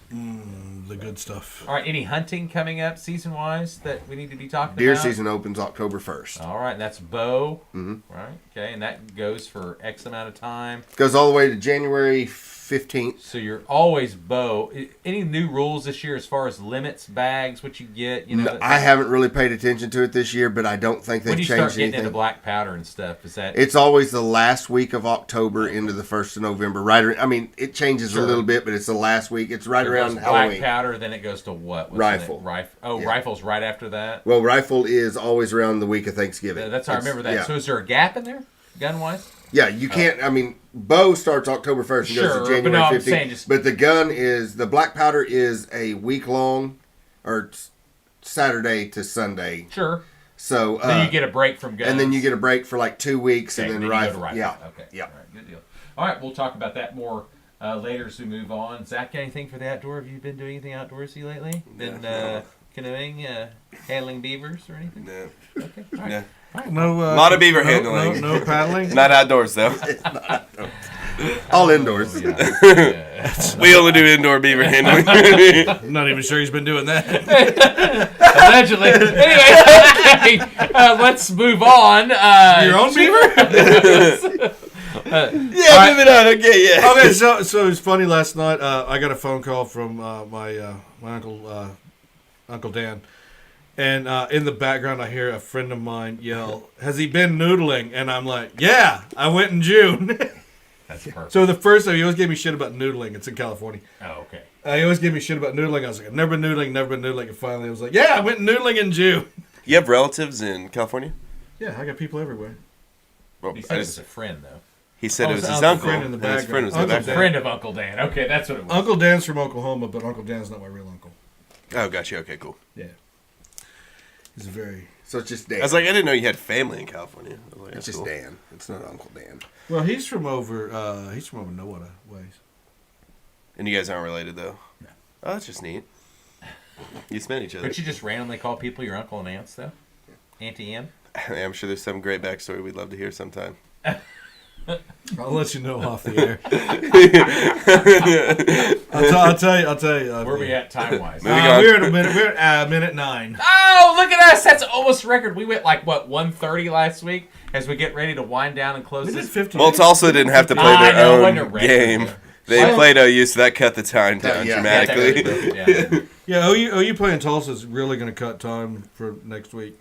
The good stuff. All right, any hunting coming up season-wise that we need to be talking Deer about? season opens October 1st. All right, and that's bow. Mm-hmm. Right, okay, and that goes for X amount of time. Goes all the way to January 15th. So you're always bow. Any new rules this year as far as limits, bags, what you get? I haven't really paid attention to it this year, but I don't think When they've do you start changed getting anything. into black powder and stuff? Is that It's always the last week of October into the 1st of November. It changes Sure. a little bit, but it's the last week. It's right it around goes Halloween. black powder? Then it goes to what? What's Rifle. Yeah. Rifle's right after that. Well, rifle is always around the week of Thanksgiving. That's how I remember that. Yeah. So is there a gap in there, gun wise? Yeah, you can't. Bow starts October 1st and goes Sure, to but January no, I'm 15th. saying just- But the black powder is a week long, or Saturday to Sunday. Sure. So Then you get a break from guns. and then you get a break for like 2 weeks, Okay, and then you go to rifle. rifle. Yeah, Okay. yeah. All right. Good deal. All right. We'll talk about that more later as we move on. Zach, got anything for the outdoor? Have you been doing anything outdoorsy lately? Been canoeing, handling beavers, or anything? No. Okay. All right. Yeah. No. A lot of beaver handling. No paddling. Not outdoors though. all indoors. Yeah. We only do indoor beaver handling. I'm not even sure he's been doing that. Allegedly. Anyway, okay. Let's move on. Your own beaver? Yeah, moving on. Okay, yeah. Okay, so it was funny last night. I got a phone call from my Uncle Dan, and in the background I hear a friend of mine yell, "Has he been noodling?" And I'm like, "Yeah, I went in June." That's perfect. So the first time he always gave me shit about noodling. It's in California. Oh, okay. He always gave me shit about noodling. I was like, "I've never been noodling." And finally, I was like, "Yeah, I went noodling in June." You have relatives in California? Yeah, I got people everywhere. Well, He said it was a friend, though. he said Oh, it was it's his Uncle uncle. friend in the and his friend was in the background. A background. friend of Uncle Dan. Okay, that's what it was. Uncle Dan's from Oklahoma, but Uncle Dan's not my real uncle. Oh, gotcha. Okay, cool. Yeah, he's very So it's just Dan. I was like, I didn't know you had family in California. I was like, it's that's just cool. Dan. It's not Uncle Dan. well. He's from over Nowata ways. And you guys aren't related though. No. Oh, that's just neat. You spent each other. But you just randomly call people your uncle and aunts, though? Auntie M? I'm sure there's some great backstory we'd love to hear sometime. I'll let you know off the air. I'll tell you. Where we at time wise? Moving on. We're at a minute. We're at minute 9. Oh, look at us! That's almost record. We went like what 1:30 last week as we get ready to wind down and close We did this. 50. Well, Tulsa didn't have to play I their know, it wasn't a own record, game. yeah. They Well- played OU, so that cut the time down Yeah. dramatically. Yeah. Yeah, OU playing Tulsa is really going to cut time for next week.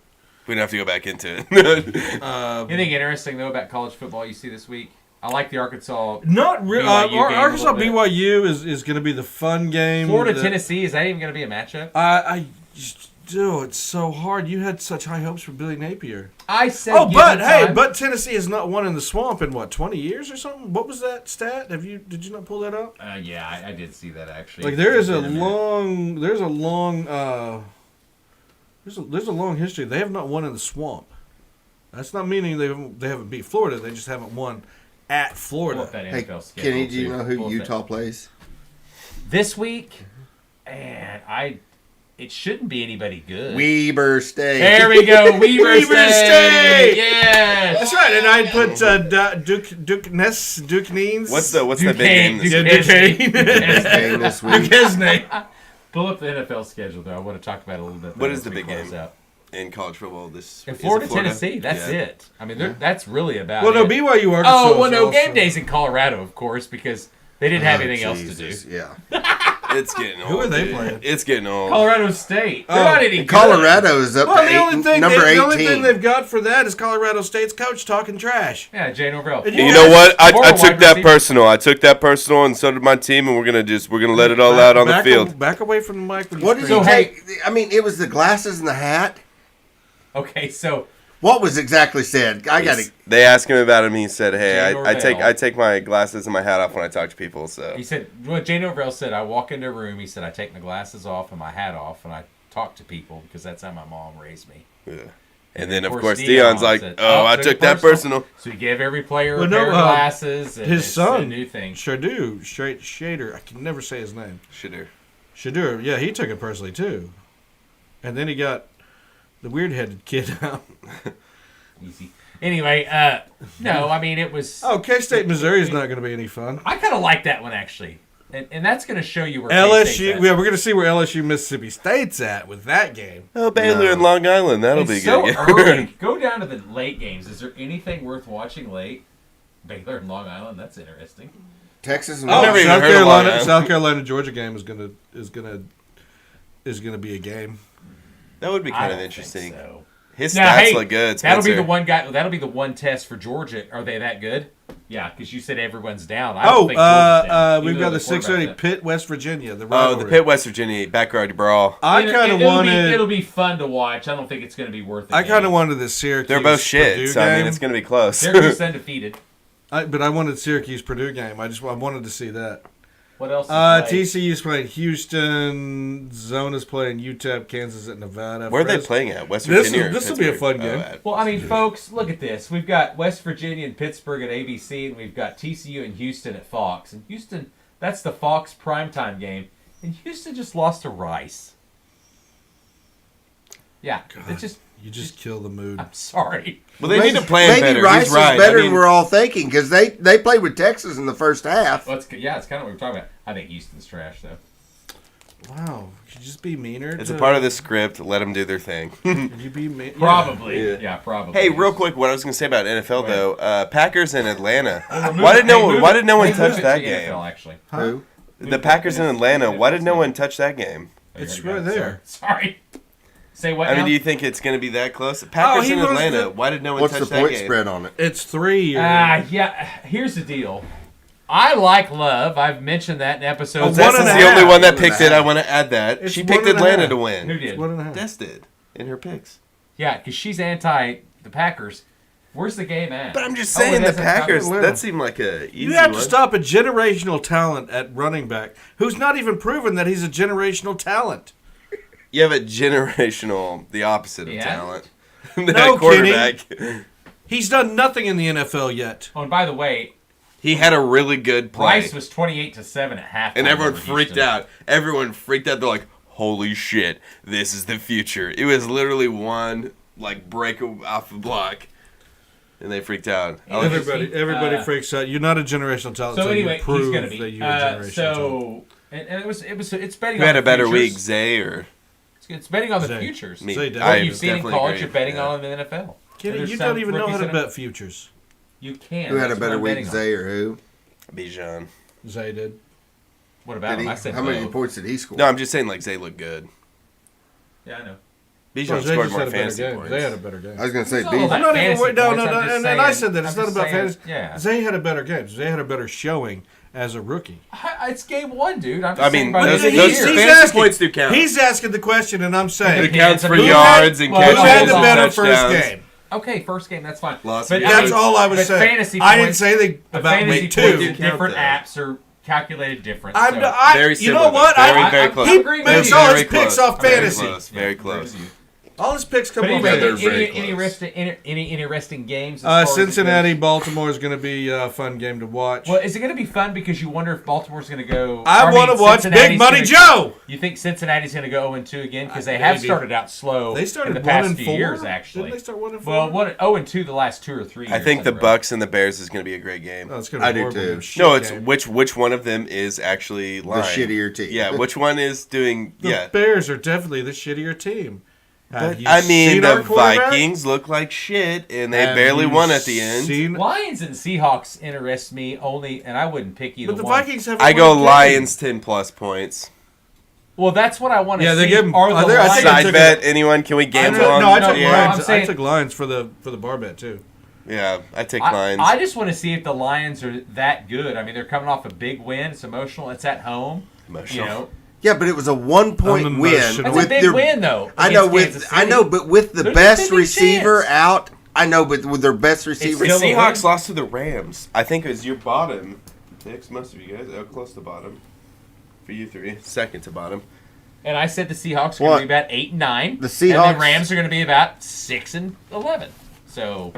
We don't have to go back into it. Anything interesting though about college football you see this week? I like the Arkansas. Not really. BYU game a Arkansas little bit. BYU is going to be the fun game. Florida that- Tennessee, is that even going to be a matchup? I still, it's so hard. You had such high hopes for Billy Napier. I said. Oh, give but it hey, time. but Tennessee has not won in the swamp in what 20 years or something. What was that stat? Did you not pull that up? Yeah, I did see that actually. Like there's a It's been minute. long history. They have not won in the swamp. That's not meaning they haven't beat Florida. They just haven't won at Pull Florida. up that Hey, NFL schedule, Kenny, do you too. know Pull who up Utah that. plays? This week? And it shouldn't be anybody good. Weber State. There we go, Weber Weber State. State! Yes. That's right, and I put Duke Neens. what's the big Duquesne, game this Yeah, week? Duquesne. Game this week. Duquesne. Pull up the NFL schedule though. I want to talk about it a little bit. What as is the we big close game? out. In college football, this In is it Florida, Tennessee, that's Yeah. it. I mean, that's really about Well, no, it. BYU Arkansas. Oh, well, is no, also- game days in Colorado, of course, because they didn't have anything else to do. Jesus, Yeah. It's getting old. Who are they dude. playing? It's getting old. Colorado State. They're Oh, not any good. Colorado is up Well, to the only thing number the 18. only thing they've got for that is Colorado State's coach talking trash. Yeah, Jay Norvell. And You Yeah. know what? I Former took wide that receiver. personal. I took that personal, and so did my team, and we're gonna let it all out on the Back field. Back away from the mic. When you What did scream. he So, hey- take? I mean, it was the glasses and the hat. Okay, so What was exactly said? I got to. They asked him about him. He said, "Hey, Jay Norvell. I take my glasses and my hat off when I talk to people." So he said, what Jay Norvell said, I walk into a room, he said, I take my glasses off and my hat off, and I talk to people because that's how my mom raised me. yeah. And then of Of course course, Dion's Dion like, said, "Oh, I took took it that personal." So he gave every player Well, a no, pair of glasses. And his it's son, a new thing. Shadur, Shader. I can never say his name. Shitter. Shadur. Yeah, he took it personally too. And then he got the weird-headed kid out. Easy. Anyway, no, I mean, it was... Oh, K-State, Missouri is not going to be any fun. I kind of like that one, actually. And that's going to show you where LSU. K-State's Yeah, at. we're going to see where LSU, Mississippi State's at with that game. Oh, Baylor and Long Island. That'll It's be so good. early. Go down to the late games. Is there anything worth watching late? Baylor and Long Island. That's interesting. Texas and Oh, never even South heard of Long Carolina, Island. South Carolina, Georgia game is gonna be a game. That would be I kind of don't interesting. think so. His Now, stats hey, look good. that'll be Spencer. the one guy. That'll be the one test for Georgia. Are they that good? Yeah, because you said everyone's down. I don't think Georgia's down, even We've though got the quarterback's 6:30 up. Pitt, West Virginia. The Oh, rivalry. the Pitt, West Virginia backyard brawl. I It'll- kind of it'll wanted. Be, it'll be fun to watch. I don't think it's going to be worth it. I kind of wanted the Syracuse. They're both shit, Purdue so I mean game. it's going to be close. They're just undefeated. But I wanted Syracuse Purdue game. I wanted to see that. What else? TCU's playing Houston. Zona's playing UTEP. Kansas at Nevada. Where are they Fres- playing at? West This Virginia. will- or this will be a Pittsburgh? fun game. at- Well, I mean, folks, look at this. We've got West Virginia and Pittsburgh at ABC, and we've got TCU and Houston at Fox. And Houston, that's the Fox primetime game. And Houston just lost to Rice. Yeah, it just. You just kill the mood. I'm sorry. Well, they need to plan Maybe better. Rice He's right. is better I mean, than we're all thinking because they played with Texas in the first half. Well, it's kind of what we're talking about. I think Houston's trash, though. Wow. Could you just be meaner? it's a part of the script. Let them do their thing. Could you be mean? Probably. Yeah. Yeah, probably. Hey, real quick, what I was going to say about NFL Go though, Packers in Atlanta. Move Why it- did no hey, one? move Why it- did no one hey, touch move it that to game? NFL, actually. Who? The Packers in Atlanta. Why did no one touch that game? It's There you right go. there. Sorry. Say what I mean, now? do you think it's going to be that close? Packers he in runs Atlanta. the- Why did no one What's touch the that point game? spread on it? It's 3. Yeah, here's the deal. I like Love. I've mentioned that in episodes. One Tess and is a the only half. one that 1.5. picked it. I want to add that. It's She 1.5. picked Atlanta to Who win. did? 1.5. Tess did in her picks. Yeah, because she's anti the Packers. Where's the game at? But I'm just Oh, saying it the hasn't Packers. happened. That seemed like a easy You have one. to stop a generational talent at running back who's not even proven that he's a generational talent. You have a generational, the opposite of Yeah. talent. that No, quarterback. He's done nothing in the NFL yet. Oh, and by the way, He had a really good play, Rice was 28-7 at halftime. and everyone over freaked Houston. out. Everyone freaked out. They're like, "Holy shit, this is the future!" It was literally one like break off the block, and they freaked out. Everybody freaks out. You're not a generational talent. So anyway, you prove he's going to be. that you're a generational talent. It's betting Who on had the a better futures. week, Zay or It's betting on the Zay. futures. me? Zay did. What you've seen in definitely college, agree. you're betting Yeah. on in the NFL. Kenny, There's you some don't even know rookies how to in bet futures. You can. Who had a That's what better I'm week, betting on. Zay or who? Bijan. Zay did. What about Did him? he, I said how many both. points did he score? No, I'm just saying like Zay looked good. Yeah, I know. Bijan Well, Zay scored just more had a better fantasy game. points. They had a better game. I was going to say, It's all Bijan. about I'm not even fantasy worried. No, points. no, I'm just and I saying- said that. It's I'm not just about saying, fantasy. yeah. Zay had a better game. Zay had a better showing as a rookie. It's game one, dude. I'm just I saying mean, by those- the end of those the year. fantasy asking, points do count. He's asking the question, and I'm saying, It counts for Who had- yards and well, who catches had the hold on. better and first touchdowns. game? Okay, first game, that's fine. Lost But, games. That's all I was but saying. fantasy I didn't points- say they The about fantasy week points two. in do count, different though. apps are calculated different. I'm, so. Very you similar. know what? Very, I, very I, close. he I'm agreeing makes with all you. his Very picks close. off Very fantasy. close. Very close. All his picks come But off anyway, they're fantasy. very any interesting games? as far as it Cincinnati, goes? Baltimore is going to be a fun game to watch. Well, is it going to be fun because you wonder if Baltimore's going to go? I want to watch Big Money Joe. You think Cincinnati's going to go 0-2 again because they have Maybe. started out slow. They started in the past 1-4? few years, actually. Didn't they start 1-4? Well, 0-2 the last 2 or 3 years. I think the in a row. Bucks and the Bears is going to be a great game. Oh, it's gonna be I do horrible. too. Shit No, it's game. which one of them is actually lying. The shittier team. Yeah, which one is doing? The Yeah, Bears are definitely the shittier team. Have but you I mean seen our the quarterback? Vikings look like shit, and they Have barely you won at the end. seen- Lions and Seahawks interest me only, and I wouldn't pick either But the one. Vikings have. I go Lions 10+ points. Well, that's what I want to Yeah, see. they give 'em- Are the I think Lions? I Side took bet? Anyone? Can we gamble on? No, I took yeah. Lions. I'm saying- I took Lions for the bar bet too. Yeah, I take I, Lions. I just want to see if the Lions are that good. I mean, they're coming off a big win. It's emotional. It's at home. Emotional. You know, Yeah, but it was a 1-point I'm win. emotional. that's with a big their, win though. I know against Kansas I City. know, but with the There's a best big receiver chance. out, I know, but with their best receiver, The still a Seahawks win. lost to the Rams. I think it was your bottom picks. Most of you guys, close to bottom. For you three, second to bottom. And I said the Seahawks are What? going to be about 8-9. The and Seahawks- the Rams are going to be about 6-11. So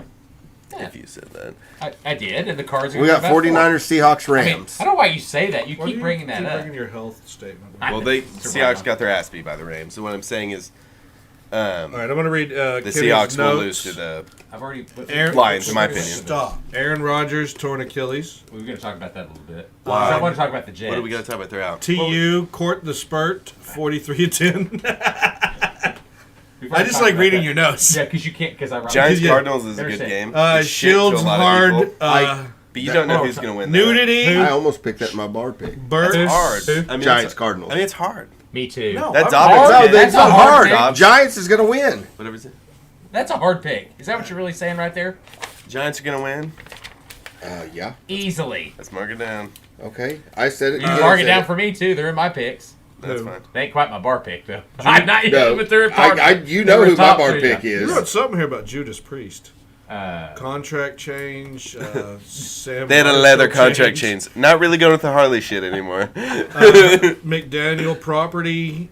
yeah, If you said that. I did, and the Cards are we gonna got be about 49ers, Seahawks, 4. I mean, Rams. I don't know why you say that. You Why keep do you bringing that keep up. bringing your health statement. Well, they It's Seahawks wrong. got their ass beat by the Rams. So what I'm saying is, All right, I'm going to read the Kenny's Seahawks will notes. lose to the I've already put Aaron- Lions, in my opinion. Stop. Aaron Rodgers torn Achilles. We were going to talk about that a little bit. Why? I want to talk about the Jets. What do we got to talk about? They're out. TU court the spurt 43-10. We've I already just talked like about reading that. your notes. Yeah, because you can't. Because I wrote Giants Yeah. Cardinals is a good Understand. game. It's shit to Shields a lot of hard. people. But you don't know who's going to win. that. Nudity. I almost picked that in my bar pick. Burt. That's hard. Who? I mean, Giants, it's- Cardinals. I mean, it's hard. Me too. No, That's I'm- obvious. No, That's that's a not hard hard. pick. Giants is going to win. Whatever is it. That's a hard pick. Is that what you're really saying right there? Giants are going to win. Yeah. Easily. Let's mark it down. Okay. I said it. You didn't mark it say down for me too. They're in my picks. That's Who? fine. They ain't quite my bar pick though. I'm not yet, No, but they're in bar you know they're who my top bar three pick now. You is. wrote something here about Judas Priest. Uh, Contract change. Sam They had a Marshall leather contract chains. Not really going with the Harley shit anymore. McDaniel property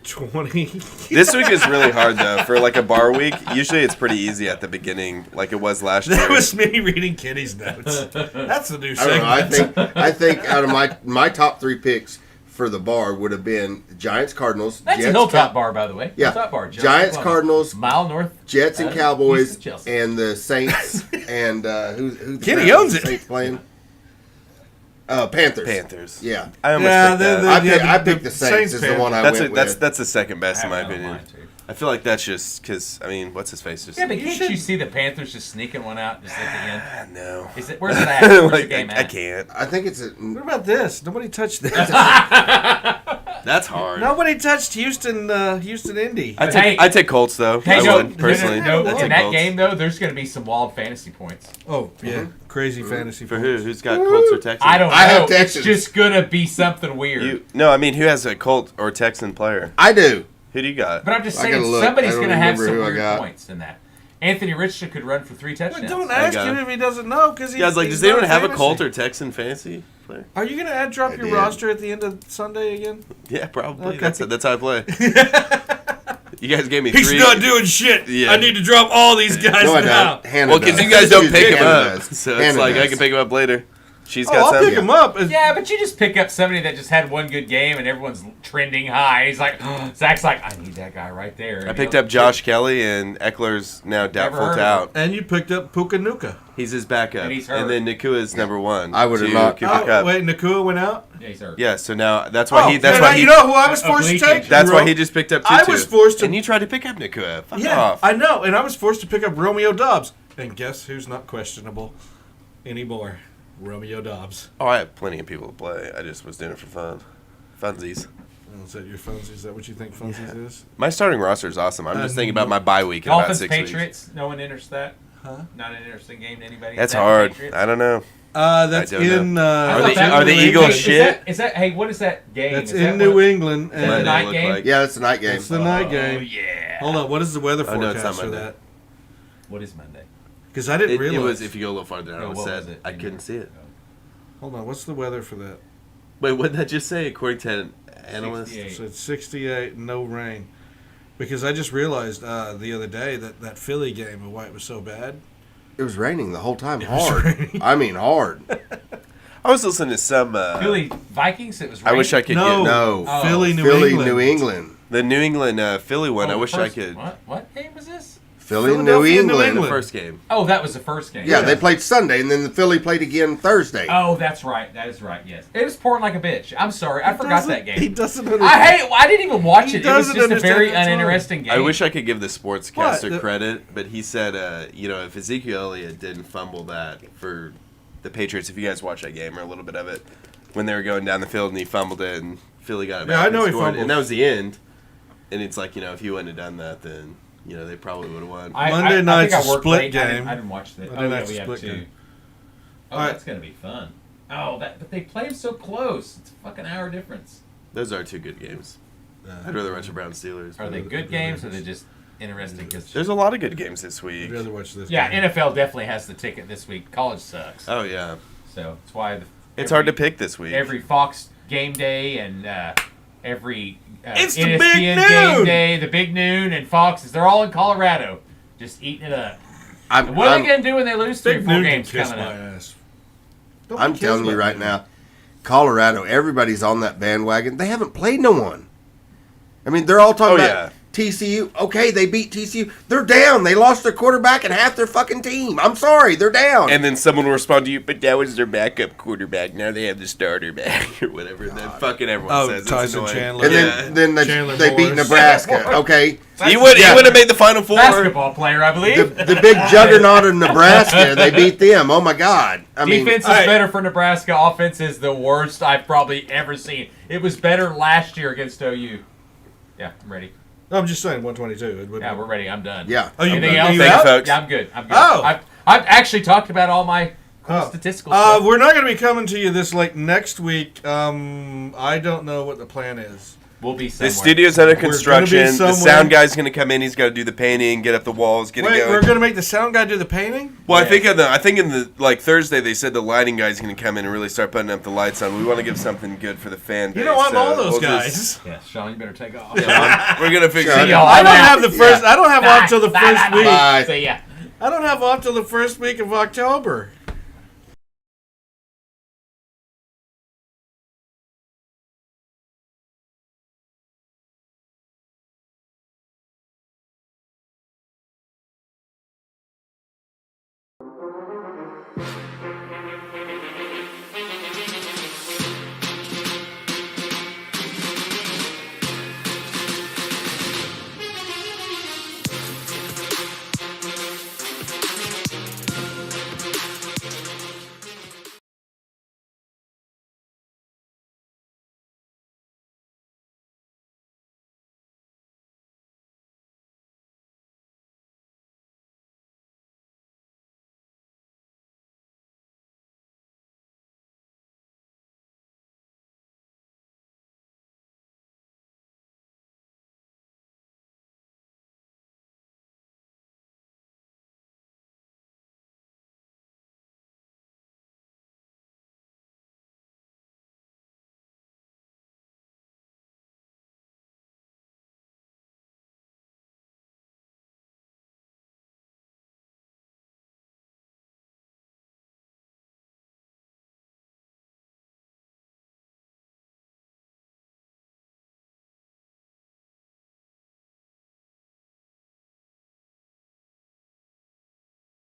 20. This week is really hard though. For like a bar week, usually it's pretty easy at the beginning, like it was last year. That was me reading Kenny's notes. That's the new I don't know. segment. I think out of my top 3 picks for the bar would have been Giants, Cardinals. that's a Jets, hilltop bar, by the way. Yeah. Hilltop bar. Just Giants, above. Cardinals, Mile north. Jets and Houston, Cowboys, Chelsea. and the Saints, and who's Kenny the owns it. Saints playing? Panthers. Panthers. Yeah. I almost Yeah, picked that. I the picked the Saints as the one I That's went that's with. that's the second best I in my have that on opinion. mine, too. I feel like that's just because I mean, what's his face? Just Yeah, but You can't should- you see the Panthers just sneaking one out just at the end? no. Is it? Where's it at? Where's the Like, game I at? can't. I think it's a. What about this? Nobody touched this. That's hard. Nobody touched Houston Indy. I take Colts though. Hey, I no, would personally. No, I in take that Colts. game though, there's going to be some wild fantasy points. Oh, yeah. Crazy fantasy For points. who? Who's got Colts or Texans? I don't know. I have It's Texans. just going to be something weird. No, I mean, who has a Colt or Texan player? I do. Who do you got? But I'm just I saying gotta look. somebody's I don't going to have remember some who I weird got. points in that. Anthony Richardson could run for 3 touchdowns. But don't ask got him it. if he doesn't know, because You guys like, does anyone have a Colt or Texan fantasy player? Are you going to add drop I your did. roster at the end of Sunday again? Yeah, probably. Okay. That's how I play. You guys gave me He's 3. not doing shit. Yeah. I need to drop all these guys No, I now. don't. Hannah Well, because does. you guys don't Excuse pick me, him Hannah up, does. so it's Hannah like I does. can pick him up later. She's Oh, got I'll some. pick him up. Yeah, but you just pick up somebody that just had one good game and everyone's trending high. He's like, Zach's like, I need that guy right there. I picked up Josh Kelly, and Eckler's now doubtful heard to of out. And you picked up Puka. He's his backup. And he's hurt. And then Nakua's number one. I would have to not- Cooper Oh, Kupp. wait, Nakua went out? Yeah, he's hurt. Yeah, so now that's why Oh, you know who I was forced to Oblique take? injury. That's why Ro- he just picked up Tutu. I was forced to- And you tried to pick up Nakua. Fuck Yeah, off. I know. And I was forced to pick up Romeo Dobbs. And guess who's not questionable anymore? Romeo Dobbs. Oh, I have plenty of people to play. I just was doing it for fun. Funsies. Oh, is that your Funsies? Is that what you think Funsies is? My starting roster is awesome. I'm just thinking about no. my bye week in about Dolphins, 6 weeks. Patriots. No one enters that. Huh? Not an interesting game to anybody. That's That hard. Patriots? I don't know. That's I don't in. I Are thought the- that are was the New Eagles England. shit? Is that? Hey, what is that game? That's Is in that New what- England. Is that the And night look game? like? Yeah, that's the night game. it's the night Oh, game. yeah. Hold on. What is the weather Oh, no, it's not forecast for Monday. that? What is Monday? Because I didn't It realize. was, if you go a little farther down, Yeah, it was what said. was it? I couldn't see it. Hold on. What's the weather for that? Wait, what did that just say? According to an analyst? 68. So it's 68, no rain. Because I just realized the other day that Philly game and why it was so bad. It was raining the whole time. was Hard. raining. I mean, hard. I was listening to some. Philly Vikings. It was. I wish I could No. get No. Oh. Philly, New Philly, England. New England. the New England Philly one. I wish I could. What game was this? Philly, New Philadelphia, New England. England. The first game. Oh, that was the first game. Yeah, they played Sunday, and then the Philly played again Thursday. Oh, that's right. That is right. Yes, it was pouring like a bitch. I'm sorry, I forgot that He game. doesn't I understand. hate. I didn't even watch He it. It was doesn't just a understand very that song. uninteresting game. I wish I could give the sportscaster What? credit, but he said, if Ezekiel Elliott didn't fumble that for the Patriots, if you guys watch that game or a little bit of it, when they were going down the field and he fumbled it and Philly got it back. Yeah, I and know he scored, fumbled. and that was the end. And it's like, if he wouldn't have done that, then they probably would have won. Monday I night's think I a worked split late. game. I didn't watch that. Monday Oh, yeah, night's a we have split two. game. Oh, All right. that's gonna be fun. Oh, but they play them so close. It's a fucking hour difference. Those are two good games. I'd rather watch the Brown Steelers. Are they good games or are they just interesting? 'Cause- There's a lot of good games this week. I'd rather watch this. yeah, game. NFL definitely has the ticket this week. College sucks. Oh, yeah. So that's why It's hard to pick this week. Every Fox game day and every It's the ESPN big game noon! day, the big noon, and Fox's. They're all in Colorado, just eating it up. I'm, And what are I'm, they going to do when they lose 3 or Big 4 Noon can games kiss coming my up? ass. Don't I'm kiss telling my you right Noon. now, Colorado, everybody's on that bandwagon. They haven't played no one. I mean, they're all talking Oh, about TCU. Okay, they beat TCU. They're down. They lost their quarterback and half their fucking team. I'm sorry, they're down. And then someone will respond to you, but that was their backup quarterback. Now they have the starter back or whatever. And then fucking everyone Oh, says it's Tyson annoying. Chandler. And Yeah. then Chandler they beat Morris. Nebraska. Okay, He would have made the Final Four. Basketball player, I the, believe. the big juggernaut of Nebraska. They beat them. Oh my God. I mean, Defense is better for Nebraska. Offense is the worst I've probably ever seen. It was better last year against OU. Yeah, I'm ready. No, I'm just saying 122. It would Yeah, be- we're ready. I'm done. yeah. Oh, you, Anything are else? you Thank you, out? folks. Yeah, I'm good. I'm good. Oh. I've actually talked about all my cool statistical stuff. We're not going to be coming to you this late next week. I don't know what the plan is. We'll be somewhere. The studio's under gonna be construction. The somewhere. sound guy's going to come in. He's got to do the painting, get up the walls, get Wait, it we're going. going to make the sound guy do the painting? Well, Yeah. I think in the Thursday they said the lighting guy's going to come in and really start putting up the lights on. We want to give something good for the fan base. You know, I'm so all those we'll guys. just- Yeah, Sean, you better take off. we're going to figure Sure. it y'all. out. I don't I'm have the first. Yeah. I don't have off till the first week. Bye. See ya. I don't have off till the first week of October.